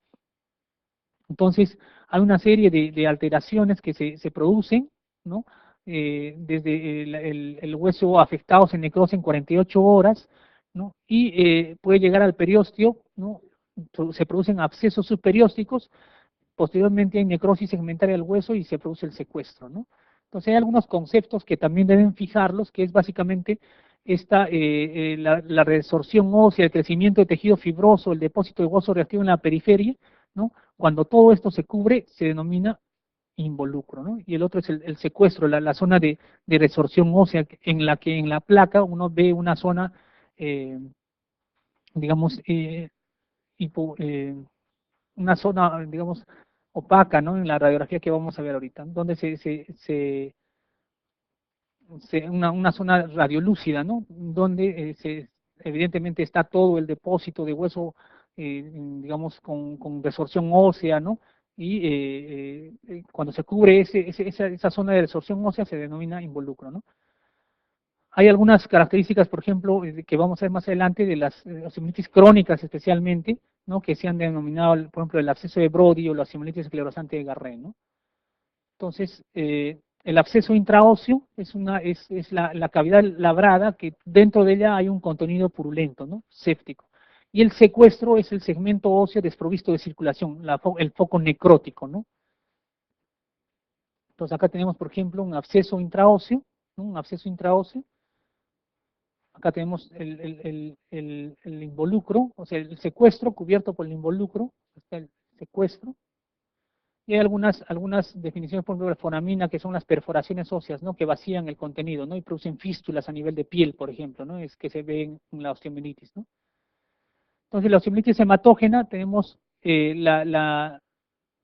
Entonces, hay una serie de alteraciones que se producen, ¿no? Desde el hueso afectado se necrosa en 48 horas, ¿no? Y puede llegar al periósteo, ¿no? Se producen abscesos subperiósticos, posteriormente hay necrosis segmentaria del hueso y se produce el secuestro, ¿no? Entonces hay algunos conceptos que también deben fijarlos, que es básicamente la resorción ósea, el crecimiento de tejido fibroso, el depósito de hueso reactivo en la periferia, ¿no? Cuando todo esto se cubre, se denomina involucro, ¿no? Y el otro es el secuestro, la zona de resorción ósea, en la que en la placa uno ve una zona, digamos, hipo, una zona, digamos, opaca, ¿no? En la radiografía que vamos a ver ahorita, donde una zona radiolúcida, ¿no? Donde evidentemente está todo el depósito de hueso, digamos, con resorción ósea, ¿no? Y cuando se cubre esa zona de resorción ósea se denomina involucro, ¿no? Hay algunas características, por ejemplo, que vamos a ver más adelante de las osteomielitis crónicas especialmente, ¿no? Que se han denominado, por ejemplo, el absceso de Brody o la osteomielitis esclerosante de Garret, ¿no? Entonces, el absceso intraóseo es la cavidad labrada que dentro de ella hay un contenido purulento, ¿no? Séptico. Y el secuestro es el segmento óseo desprovisto de circulación, el foco necrótico, ¿no? Entonces acá tenemos, por ejemplo, un absceso intraóseo, ¿no? Un absceso intraóseo. Acá tenemos el involucro, o sea, el secuestro cubierto por el involucro, está el secuestro. Y hay algunas definiciones, por ejemplo, de foramina, que son las perforaciones óseas, ¿no? Que vacían el contenido, ¿no? Y producen fístulas a nivel de piel, por ejemplo, ¿no? Es que se ve en la osteomielitis, ¿no? Entonces, la osteomielitis hematógena, tenemos la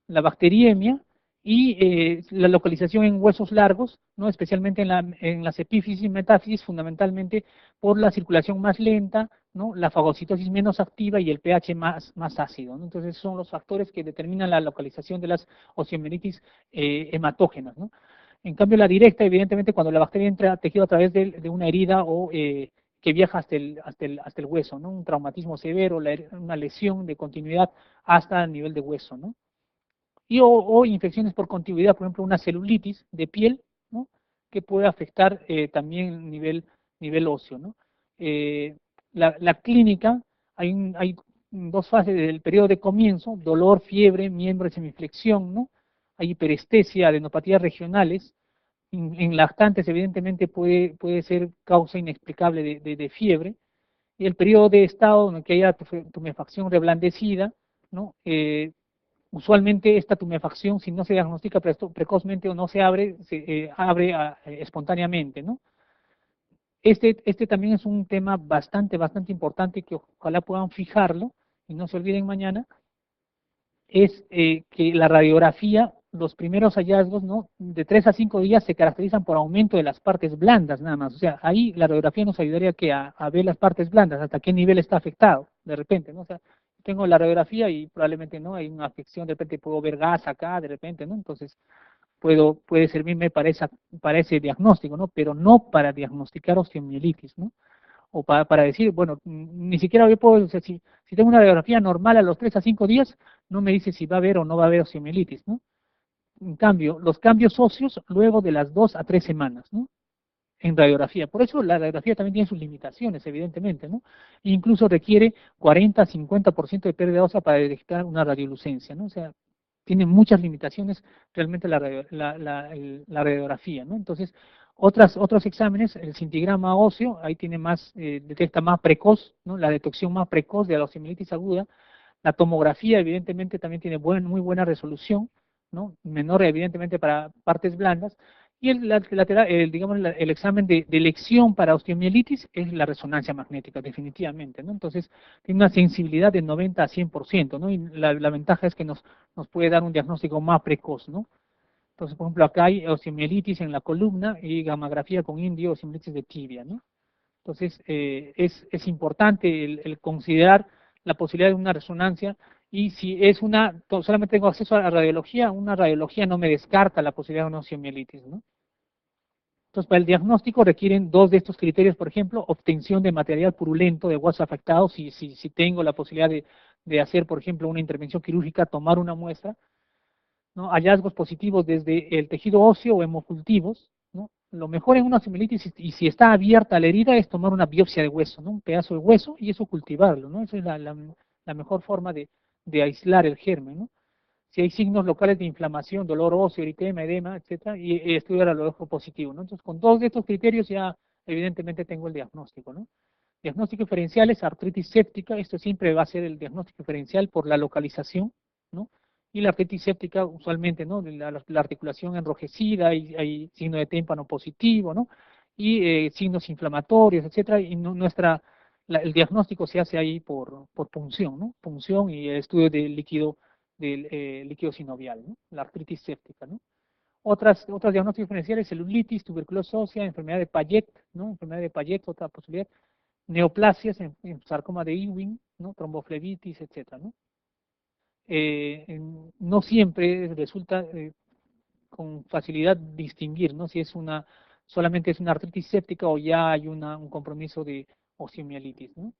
bacteriemia y la localización en huesos largos, ¿no? Especialmente en las epífisis y metáfisis, fundamentalmente por la circulación más lenta, ¿no? La fagocitosis menos activa y el pH más ácido, ¿no? Entonces son los factores que determinan la localización de las osteomielitis hematógenas, ¿no? En cambio, la directa, evidentemente, cuando la bacteria entra al tejido a través de una herida o que viaja hasta el hueso, ¿no? Un traumatismo severo, una lesión de continuidad hasta el nivel de hueso, ¿no? Y o infecciones por contigüidad, por ejemplo, una celulitis de piel, ¿no? Que puede afectar también nivel óseo, ¿no? La clínica, hay dos fases del periodo de comienzo: dolor, fiebre, miembro de semiflexión, ¿no? Hay hiperestesia, adenopatías regionales. En lactantes, evidentemente, puede ser causa inexplicable de fiebre. Y el periodo de estado en el que haya tumefacción reblandecida, ¿no? Usualmente esta tumefacción, si no se diagnostica precozmente o no se abre, se abre espontáneamente, ¿no? Este también es un tema bastante importante que ojalá puedan fijarlo y no se olviden mañana, es que la radiografía, los primeros hallazgos, ¿no? De 3 a 5 días se caracterizan por aumento de las partes blandas nada más. O sea, ahí la radiografía nos ayudaría a ver las partes blandas, hasta qué nivel está afectado, de repente, ¿no? O sea, tengo la radiografía y probablemente no hay una afección, de repente puedo ver gas acá, de repente, ¿no? Entonces puede servirme para ese diagnóstico, ¿no? Pero no para diagnosticar osteomielitis, ¿no? O para decir, bueno, ni siquiera yo puedo, o sea, si tengo una radiografía normal a los 3 a 5 días, no me dice si va a haber o no va a haber osteomielitis, ¿no? En cambio, los cambios óseos luego de las 2 a 3 semanas, ¿no? En radiografía. Por eso la radiografía también tiene sus limitaciones, evidentemente, ¿no? E incluso requiere 40-50% de pérdida ósea para detectar una radiolucencia, ¿no? O sea, tiene muchas limitaciones realmente la radiografía, ¿no? Entonces, otros exámenes, el cintigrama óseo, ahí tiene detecta más precoz, ¿no? La detección más precoz de la osteomielitis aguda. La tomografía, evidentemente, también tiene muy buena resolución, ¿no? Menor, evidentemente, para partes blandas. Y digamos, el examen de elección para osteomielitis es la resonancia magnética, definitivamente, ¿no? Entonces, tiene una sensibilidad de 90 a 100%, ¿no? Y la ventaja es que nos puede dar un diagnóstico más precoz, ¿no? Entonces, por ejemplo, acá hay osteomielitis en la columna y gamografía con indio, osteomielitis de tibia, ¿no? Entonces, es importante el considerar la posibilidad de una resonancia, y si solamente tengo acceso a la radiología, una radiología no me descarta la posibilidad de una osteomielitis, ¿no? Entonces, para el diagnóstico requieren dos de estos criterios, por ejemplo, obtención de material purulento de hueso afectado, si tengo la posibilidad de hacer, por ejemplo, una intervención quirúrgica, tomar una muestra, ¿no? Hallazgos positivos desde el tejido óseo o hemocultivos, ¿no? Lo mejor en una osteomielitis, y si está abierta la herida, es tomar una biopsia de hueso, ¿no? Un pedazo de hueso y eso cultivarlo, ¿no? Esa es la mejor forma de aislar el germen, ¿no? Si hay signos locales de inflamación, dolor óseo, eritema, edema, etcétera, y estudiar al ojo positivo, ¿no? Entonces, con todos estos criterios ya evidentemente tengo el diagnóstico, ¿no? Diagnóstico diferencial es artritis séptica. Esto siempre va a ser el diagnóstico diferencial por la localización, ¿no? Y la artritis séptica usualmente, ¿no? La articulación enrojecida, y hay signo de témpano positivo, ¿no? Y signos inflamatorios, etcétera. Y el diagnóstico se hace ahí por punción, ¿no? Punción y el estudio del líquido del líquido sinovial, ¿no? La artritis séptica, ¿no? Otros diagnósticos diferenciales: celulitis, tuberculosis ósea, enfermedad de Payet, ¿no? Enfermedad de Payet, otra posibilidad, neoplasias en sarcoma de Ewing, ¿no? Tromboflebitis, etcétera, ¿no? No siempre resulta con facilidad distinguir, ¿no? Si es solamente es una artritis séptica o ya hay un compromiso de osteomielitis, ¿no?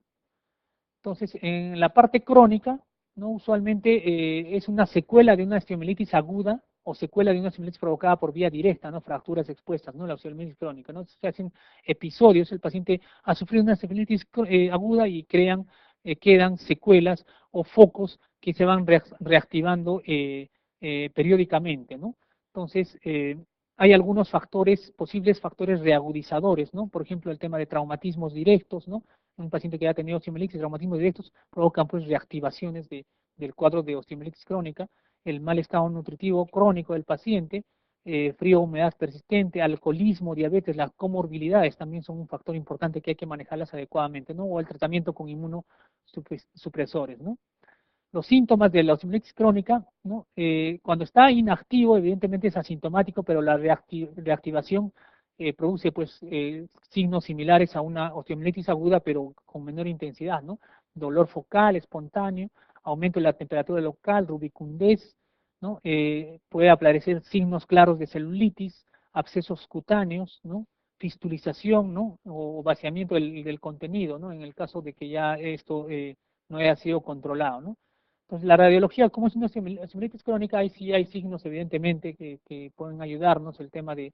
Entonces, en la parte crónica, ¿no? Usualmente es una secuela de una osteomielitis aguda o secuela de una osteomielitis provocada por vía directa, ¿no? Fracturas expuestas, ¿no? La osteomielitis crónica, ¿no? Se hacen episodios, el paciente ha sufrido una osteomielitis aguda y quedan secuelas o focos que se van reactivando periódicamente, ¿no? Entonces, hay algunos posibles factores reagudizadores, ¿no? Por ejemplo, el tema de traumatismos directos, ¿no? Un paciente que ha tenido osteomielitis y traumatismos directos provocan pues reactivaciones del cuadro de osteomielitis crónica, el mal estado nutritivo crónico del paciente, frío, humedad persistente, alcoholismo, diabetes, las comorbilidades también son un factor importante que hay que manejarlas adecuadamente, ¿no? O el tratamiento con inmunosupresores, ¿no? Los síntomas de la osteomielitis crónica, ¿no? Cuando está inactivo, evidentemente es asintomático, pero la reactivación produce pues signos similares a una osteomielitis aguda, pero con menor intensidad, ¿no? Dolor focal, espontáneo, aumento de la temperatura local, rubicundez, ¿no? Puede aparecer signos claros de celulitis, abscesos cutáneos, ¿no? Fistulización, ¿no? O vaciamiento del contenido, ¿no? En el caso de que ya esto no haya sido controlado, ¿no? Entonces, la radiología, como es una osteomielitis crónica, ahí sí hay signos, evidentemente, que pueden ayudarnos, el tema de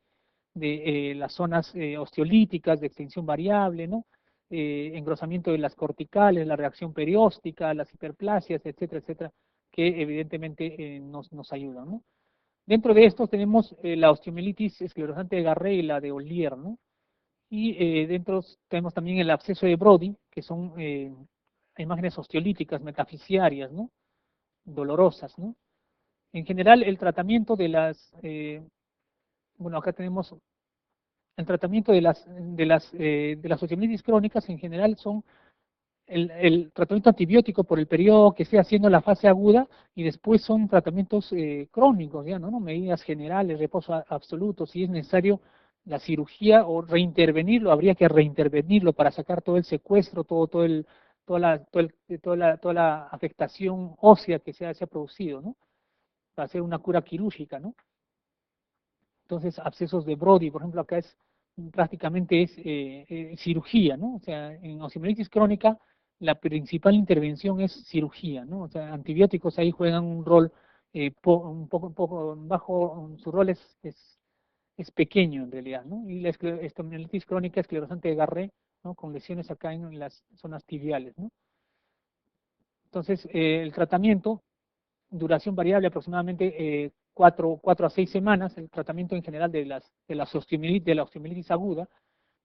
las zonas osteolíticas de extensión variable, ¿no? Engrosamiento de las corticales, la reacción perióstica, las hiperplasias, etcétera, etcétera, que evidentemente nos ayudan, ¿no? Dentro de estos tenemos la osteomielitis esclerosante de Garré y la de Ollier, ¿no? Y dentro tenemos también el absceso de Brody, que son imágenes osteolíticas metafisiarias, ¿no? Dolorosas, ¿no? En general, el tratamiento bueno, acá tenemos el tratamiento de las osteomielitis crónicas, en general son el tratamiento antibiótico por el periodo que esté haciendo la fase aguda, y después son tratamientos crónicos, ya, ¿no? Medidas generales, reposo absoluto, si es necesario la cirugía o reintervenirlo, habría que reintervenirlo para sacar todo el secuestro, toda la afectación ósea que se haya producido, ¿no? Para hacer una cura quirúrgica, ¿no? Entonces, abscesos de Brody, por ejemplo, acá prácticamente es cirugía, ¿no? O sea, en osteomielitis crónica la principal intervención es cirugía, ¿no? O sea, antibióticos ahí juegan un rol un poco bajo, su rol es pequeño en realidad, ¿no? Y la osteomielitis crónica esclerosante de Garré, ¿no? Con lesiones acá en las zonas tibiales, ¿no? Entonces, el tratamiento, duración variable aproximadamente 4 a 6 semanas, el tratamiento en general de la osteomielitis aguda.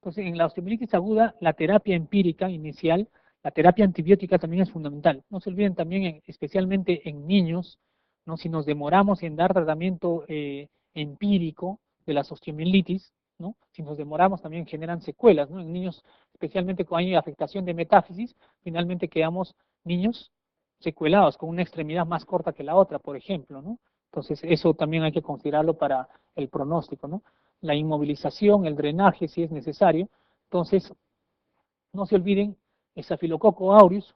Entonces, en la osteomielitis aguda, la terapia empírica inicial, la terapia antibiótica también es fundamental. No se olviden también, especialmente en niños, ¿no? Si nos demoramos en dar tratamiento empírico de la osteomielitis, ¿no? Si nos demoramos también generan secuelas, ¿no? En niños, especialmente cuando hay afectación de metáfisis, finalmente quedamos niños secuelados con una extremidad más corta que la otra, por ejemplo, ¿no? Entonces, eso también hay que considerarlo para el pronóstico, ¿no? La inmovilización, el drenaje, si es necesario. Entonces, no se olviden, Staphylococcus aureus,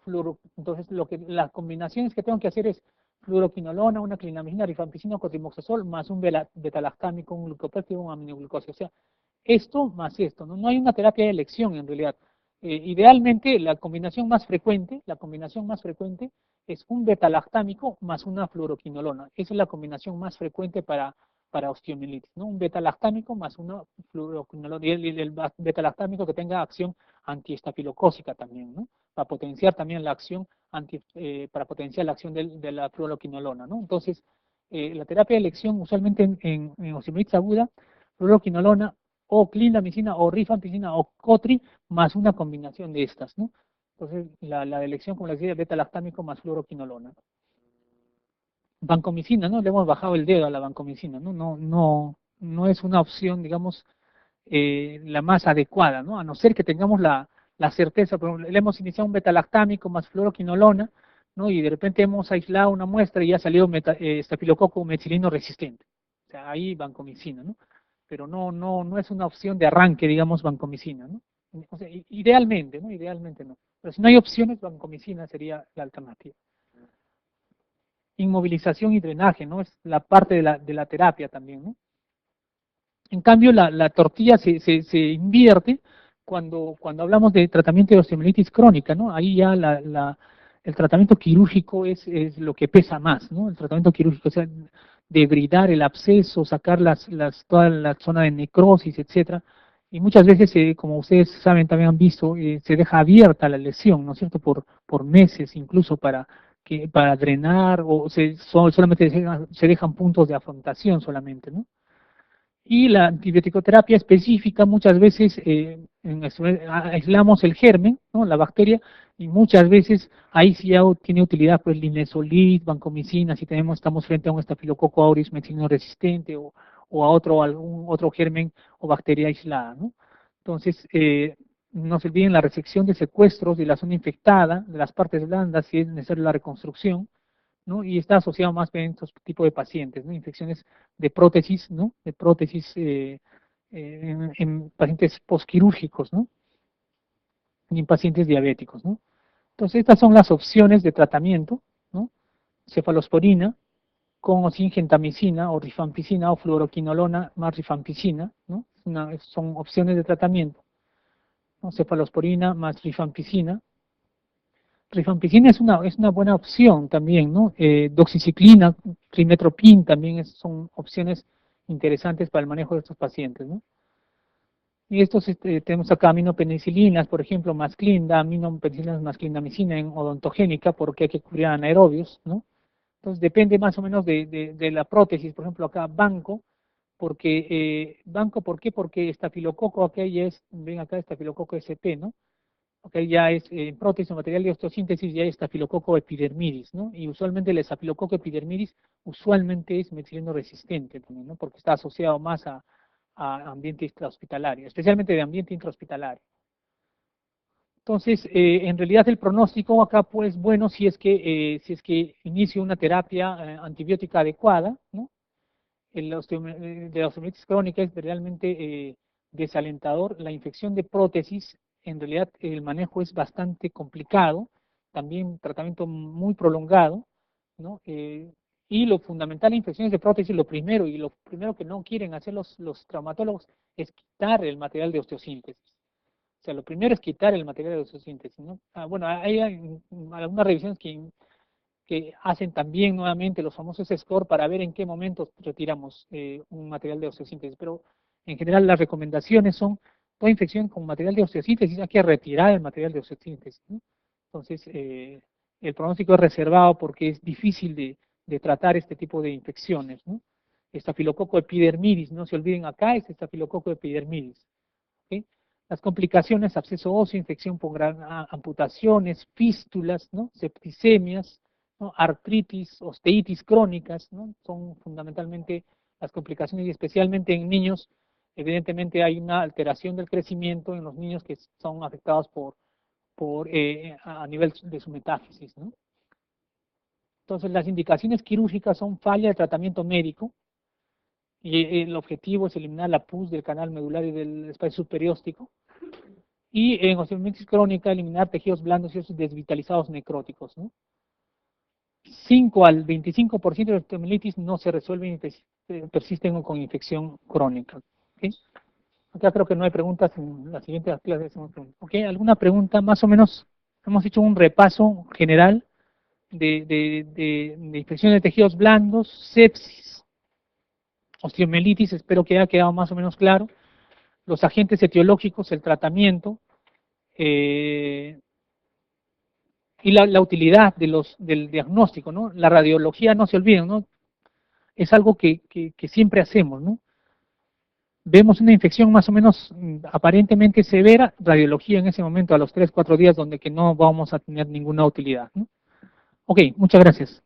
entonces las combinaciones que tengo que hacer es fluoroquinolona, una clindamicina, rifampicina, cotrimoxazol, más un betalactámico, un glucopéptido, un aminoglucosa. O sea, esto más esto, ¿no? No hay una terapia de elección en realidad. Idealmente, la combinación más frecuente es un betalactámico más una fluoroquinolona. Esa es la combinación más frecuente para osteomielitis, ¿no? Un betalactámico más una fluoroquinolona, y el betalactámico que tenga acción antiestafilocócica también, ¿no? Para potenciar también la acción para potenciar la acción de la fluoroquinolona, ¿no? Entonces, la terapia de elección usualmente en osteomielitis aguda, fluoroquinolona o clindamicina o rifampicina o cotri más una combinación de estas, ¿no? Entonces, la elección, como les decía, beta-lactámico más fluoroquinolona. Vancomicina, ¿no? Le hemos bajado el dedo a la vancomicina, ¿no? No es una opción, digamos, la más adecuada, ¿no? A no ser que tengamos la certeza, por ejemplo, le hemos iniciado un beta-lactámico más fluoroquinolona, ¿no? Y de repente hemos aislado una muestra y ya salió estafilococo metilino resistente. O sea, ahí vancomicina, ¿no? Pero no es una opción de arranque, digamos, vancomicina, ¿no? O sea, idealmente, ¿no? Idealmente no. Pero si no hay opciones, vancomicina sería la alternativa. Inmovilización y drenaje, ¿no? Es la parte de la terapia también, ¿no? En cambio, la tortilla se invierte cuando hablamos de tratamiento de osteomielitis crónica, ¿no? Ahí ya el tratamiento quirúrgico es lo que pesa más, ¿no? El tratamiento quirúrgico, o sea, debridar el absceso, sacar toda la zona de necrosis, etcétera. Y muchas veces, como ustedes saben, también han visto, se deja abierta la lesión, ¿no es cierto? Por meses, incluso para drenar, o solamente se dejan puntos de afrontación solamente, ¿no? Y la antibioticoterapia específica, muchas veces aislamos el germen, ¿no? La bacteria, y muchas veces ahí sí ya tiene utilidad pues linezolid, vancomicina, si estamos frente a un estafilococo aureus metilino resistente o a algún otro germen o bacteria aislada, ¿no? Entonces, no se olviden la resección de secuestros de la zona infectada, de las partes blandas, si es necesaria la reconstrucción, ¿no? Y está asociado más bien a estos tipos de pacientes, ¿no? Infecciones de prótesis, ¿no? De prótesis en pacientes posquirúrgicos, ¿no? Y en pacientes diabéticos, ¿no? Entonces, estas son las opciones de tratamiento, ¿no? Cefalosporina con o sin gentamicina o rifampicina o fluoroquinolona más rifampicina, ¿no? Son opciones de tratamiento, ¿no? Cefalosporina más rifampicina. Rifampicina es una buena opción también, ¿no? Doxiciclina, trimetropin también son opciones interesantes para el manejo de estos pacientes, ¿no? Y estos tenemos acá aminopenicilinas, por ejemplo, masclinda, aminopenicilinas más clindamicina en odontogénica, porque hay que cubrir anaerobios, ¿no? Entonces depende más o menos de la prótesis, por ejemplo, acá banco, ¿por qué? Porque estafilococo, acá ya ven acá estafilococo SP, ¿no? Okay, ya es prótesis o material de osteosíntesis, ya es estafilococo epidermidis, ¿no? Y usualmente el estafilococo epidermidis usualmente es metileno resistente también, ¿no? Porque está asociado más a ambiente intrahospitalario, especialmente de ambiente intrahospitalario. Entonces, en realidad el pronóstico acá, pues, bueno, si es que inicio una terapia antibiótica adecuada, ¿no? De la osteomielitis crónica es realmente desalentador. La infección de prótesis, en realidad el manejo es bastante complicado, también tratamiento muy prolongado, ¿no? Y lo fundamental en infecciones de prótesis, lo primero que no quieren hacer los traumatólogos es quitar el material de osteosíntesis. O sea, lo primero es quitar el material de osteosíntesis, ¿no? Bueno, hay algunas revisiones que hacen también nuevamente los famosos score para ver en qué momento retiramos un material de osteosíntesis, pero en general las recomendaciones son toda infección con material de osteosíntesis, hay que retirar el material de osteosíntesis, ¿no? Entonces, el pronóstico es reservado porque es difícil de tratar este tipo de infecciones, ¿no? Estafilococo epidermidis, no se olviden acá, es estafilococo epidermidis. ¿Okay? Las complicaciones, absceso óseo, infección por amputaciones, fístulas, ¿no? Septicemias, ¿no? Artritis, osteitis crónicas, ¿no? Son fundamentalmente las complicaciones y especialmente en niños, evidentemente hay una alteración del crecimiento en los niños que son afectados a nivel de su metáfisis, ¿no? Entonces las indicaciones quirúrgicas son falla de tratamiento médico y el objetivo es eliminar la pus del canal medular y del espacio subperióstico y en osteomielitis crónica eliminar tejidos blandos y osos desvitalizados necróticos, ¿no? 5 al 25% de osteomielitis no se resuelven y persisten con infección crónica. ¿Okay? Acá creo que no hay preguntas, en la siguiente clase hacemos preguntas. ¿Okay? ¿Alguna pregunta? Más o menos hemos hecho un repaso general de infección de tejidos blandos, sepsis, osteomielitis, espero que haya quedado más o menos claro, los agentes etiológicos, el tratamiento, y la utilidad del diagnóstico, ¿no? La radiología, no se olviden, ¿no? Es algo que siempre hacemos, ¿no? Vemos una infección más o menos aparentemente severa, radiología en ese momento a los 3, 4 días donde que no vamos a tener ninguna utilidad, ¿no? Ok, muchas gracias.